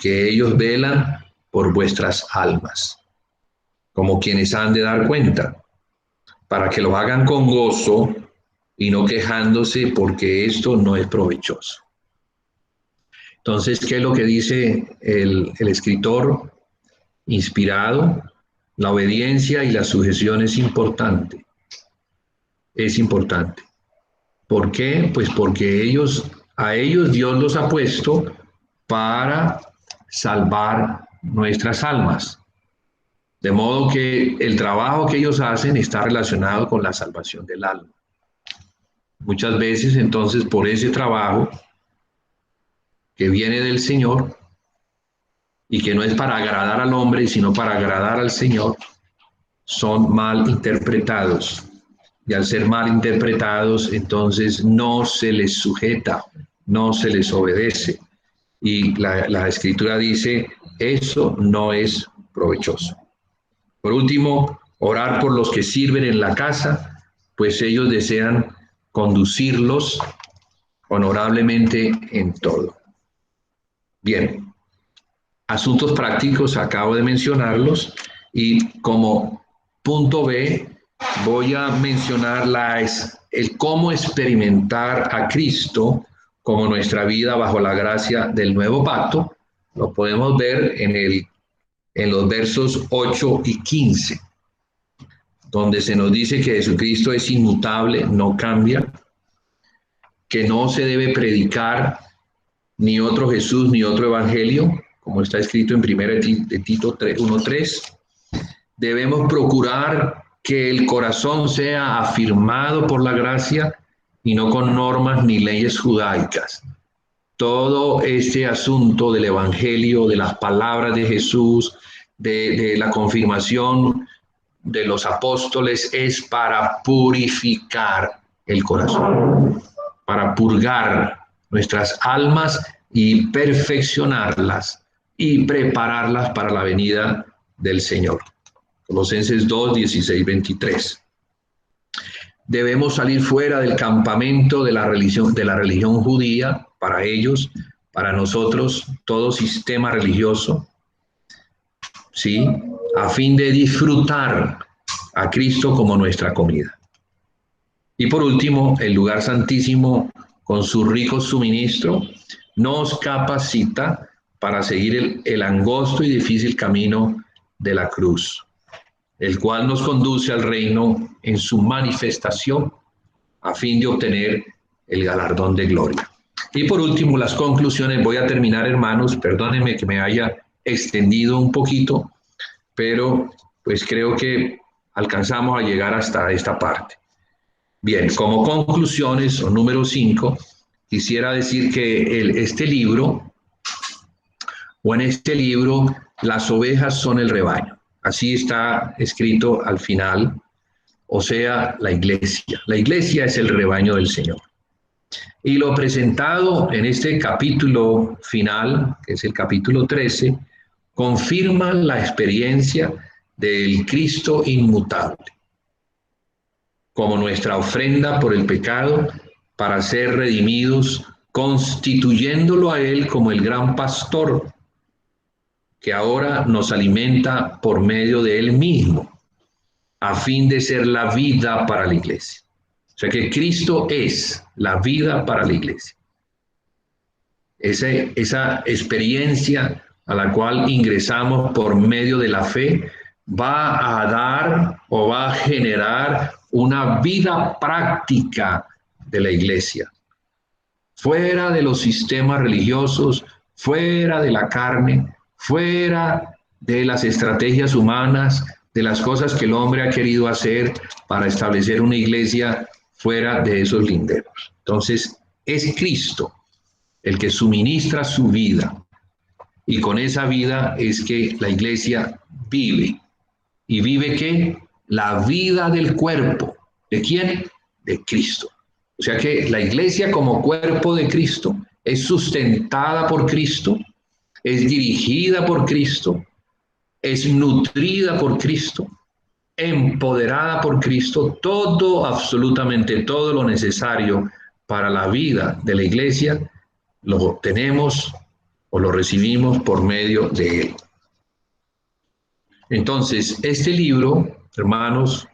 ellos velan por vuestras almas, como quienes han de dar cuenta, para que lo hagan con gozo y no quejándose, porque esto no es provechoso. Entonces, ¿qué es lo que dice el escritor? inspirado, la obediencia y la sujeción es importante. Es importante. ¿Por qué? Pues porque a ellos Dios los ha puesto para salvar nuestras almas. De modo que el trabajo que ellos hacen está relacionado con la salvación del alma. Muchas veces, entonces, por ese trabajo que viene del Señor y que no es para agradar al hombre, sino para agradar al Señor, son mal interpretados. Y al ser mal interpretados, entonces no se les sujeta, no se les obedece. Y la Escritura dice, eso no es provechoso. Por último, orar por los que sirven en la casa, pues ellos desean conducirlos honorablemente en todo. Bien, asuntos prácticos, acabo de mencionarlos, y como punto B voy a mencionar el cómo experimentar a Cristo como nuestra vida bajo la gracia del nuevo pacto. Lo podemos ver en los versos 8 y 15, donde se nos dice que Jesucristo es inmutable, no cambia, que no se debe predicar ni otro Jesús ni otro evangelio, como está escrito en 1 de Tito 1:3. Debemos procurar que el corazón sea afirmado por la gracia y no con normas ni leyes judaicas. Todo este asunto del evangelio, de las palabras de Jesús, de la confirmación de los apóstoles, es para purificar el corazón, para purgar nuestras almas y perfeccionarlas y prepararlas para la venida del Señor. Colosenses 2, 16, 23. Debemos salir fuera del campamento de la religión judía, para ellos, para nosotros, todo sistema religioso, ¿sí? A fin de disfrutar a Cristo como nuestra comida. Y por último, el lugar santísimo, con su rico suministro, nos capacita para seguir el angosto y difícil camino de la cruz, el cual nos conduce al reino en su manifestación a fin de obtener el galardón de gloria. Y por último, las conclusiones. Voy a terminar, hermanos, perdónenme que me haya extendido un poquito, pero pues creo que alcanzamos a llegar hasta esta parte. Bien, como conclusiones, o número 5, quisiera decir que en este libro, las ovejas son el rebaño. Así está escrito al final, o sea, la iglesia. La iglesia es el rebaño del Señor. Y lo presentado en este capítulo final, que es el capítulo 13, confirma la experiencia del Cristo inmutable como nuestra ofrenda por el pecado para ser redimidos, constituyéndolo a Él como el gran pastor que ahora nos alimenta por medio de Él mismo, a fin de ser la vida para la iglesia. O sea que Cristo es la vida para la iglesia. Esa experiencia a la cual ingresamos por medio de la fe va a dar o va a generar una vida práctica de la iglesia, fuera de los sistemas religiosos, fuera de la carne, fuera de las estrategias humanas, de las cosas que el hombre ha querido hacer para establecer una iglesia fuera de esos linderos. Entonces, es Cristo el que suministra su vida, y con esa vida es que la iglesia vive. ¿Y vive qué? La vida del cuerpo. ¿De quién? De Cristo. O sea que la iglesia como cuerpo de Cristo es sustentada por Cristo, es dirigida por Cristo, es nutrida por Cristo, empoderada por Cristo. Todo, absolutamente todo lo necesario para la vida de la iglesia lo tenemos o lo recibimos por medio de Él. Entonces, este libro, hermanos,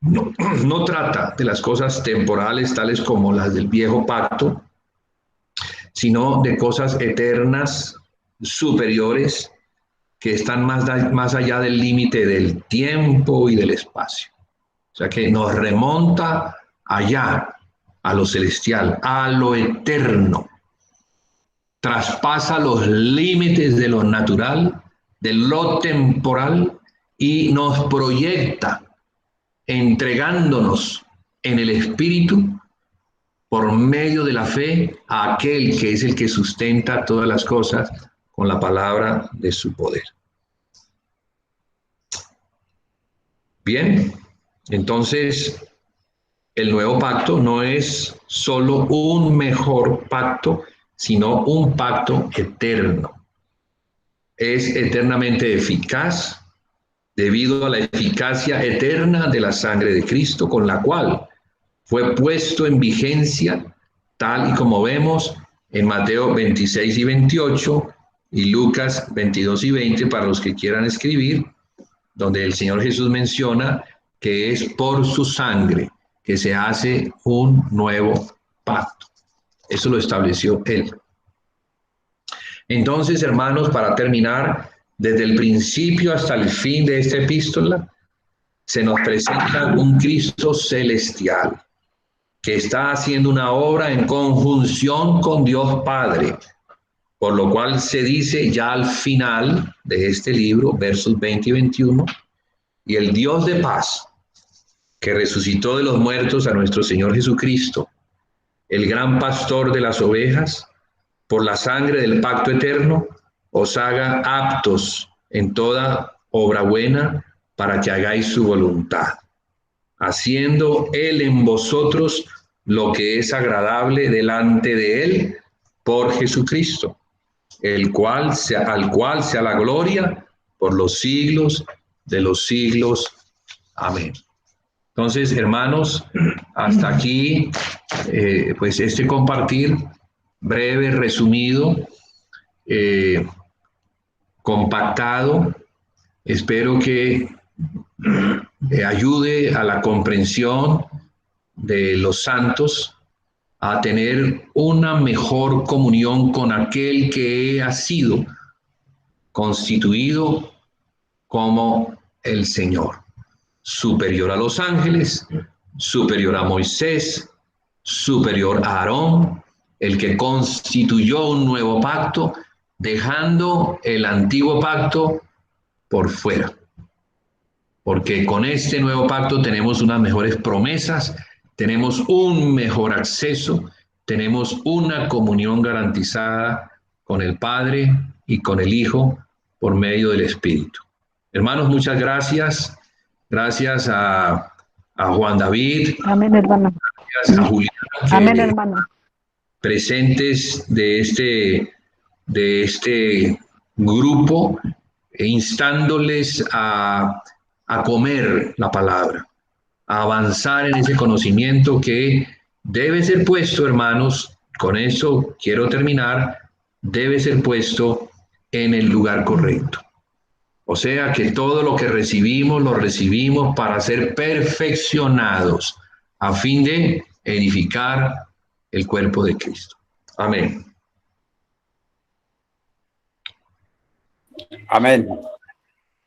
no trata de las cosas temporales tales como las del viejo pacto, sino de cosas eternas, superiores, que están más allá del límite del tiempo y del espacio. O sea que nos remonta allá, a lo celestial, a lo eterno. Traspasa los límites de lo natural, de lo temporal, y nos proyecta entregándonos en el Espíritu por medio de la fe a aquel que es el que sustenta todas las cosas con la palabra de su poder. Bien, entonces el nuevo pacto no es solo un mejor pacto, sino un pacto eterno. Es eternamente eficaz debido a la eficacia eterna de la sangre de Cristo, con la cual fue puesto en vigencia, tal y como vemos en Mateo 26 y 28 y Lucas 22 y 20, para los que quieran escribir, donde el Señor Jesús menciona que es por su sangre que se hace un nuevo pacto. Eso lo estableció Él. Entonces, hermanos, para terminar, desde el principio hasta el fin de esta epístola, se nos presenta un Cristo celestial que está haciendo una obra en conjunción con Dios Padre, por lo cual se dice ya al final de este libro, versos 20 y 21, y el Dios de paz, que resucitó de los muertos a nuestro Señor Jesucristo, el gran pastor de las ovejas, por la sangre del pacto eterno, os haga aptos en toda obra buena para que hagáis su voluntad, haciendo Él en vosotros lo que es agradable delante de Él por Jesucristo, al cual sea la gloria por los siglos de los siglos. Amén. Entonces, hermanos, hasta aquí, pues este compartir breve, resumido, compactado. Espero que ayude a la comprensión de los santos a tener una mejor comunión con aquel que ha sido constituido como el Señor, superior a los ángeles, superior a Moisés, superior a Aarón, el que constituyó un nuevo pacto, dejando el antiguo pacto por fuera. Porque con este nuevo pacto tenemos unas mejores promesas, tenemos un mejor acceso, tenemos una comunión garantizada con el Padre y con el Hijo por medio del Espíritu. Hermanos, muchas gracias. Gracias a Juan David. Amén, hermano. Gracias a Julián. Amén, hermano. Presentes de este grupo, instándoles a comer la palabra, a avanzar en ese conocimiento que debe ser puesto, hermanos, con eso quiero terminar, debe ser puesto en el lugar correcto. O sea que todo lo que recibimos, lo recibimos para ser perfeccionados a fin de edificar el cuerpo de Cristo. Amén. Amén.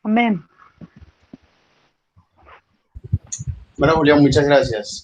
Amén. Bueno, Julián, muchas gracias.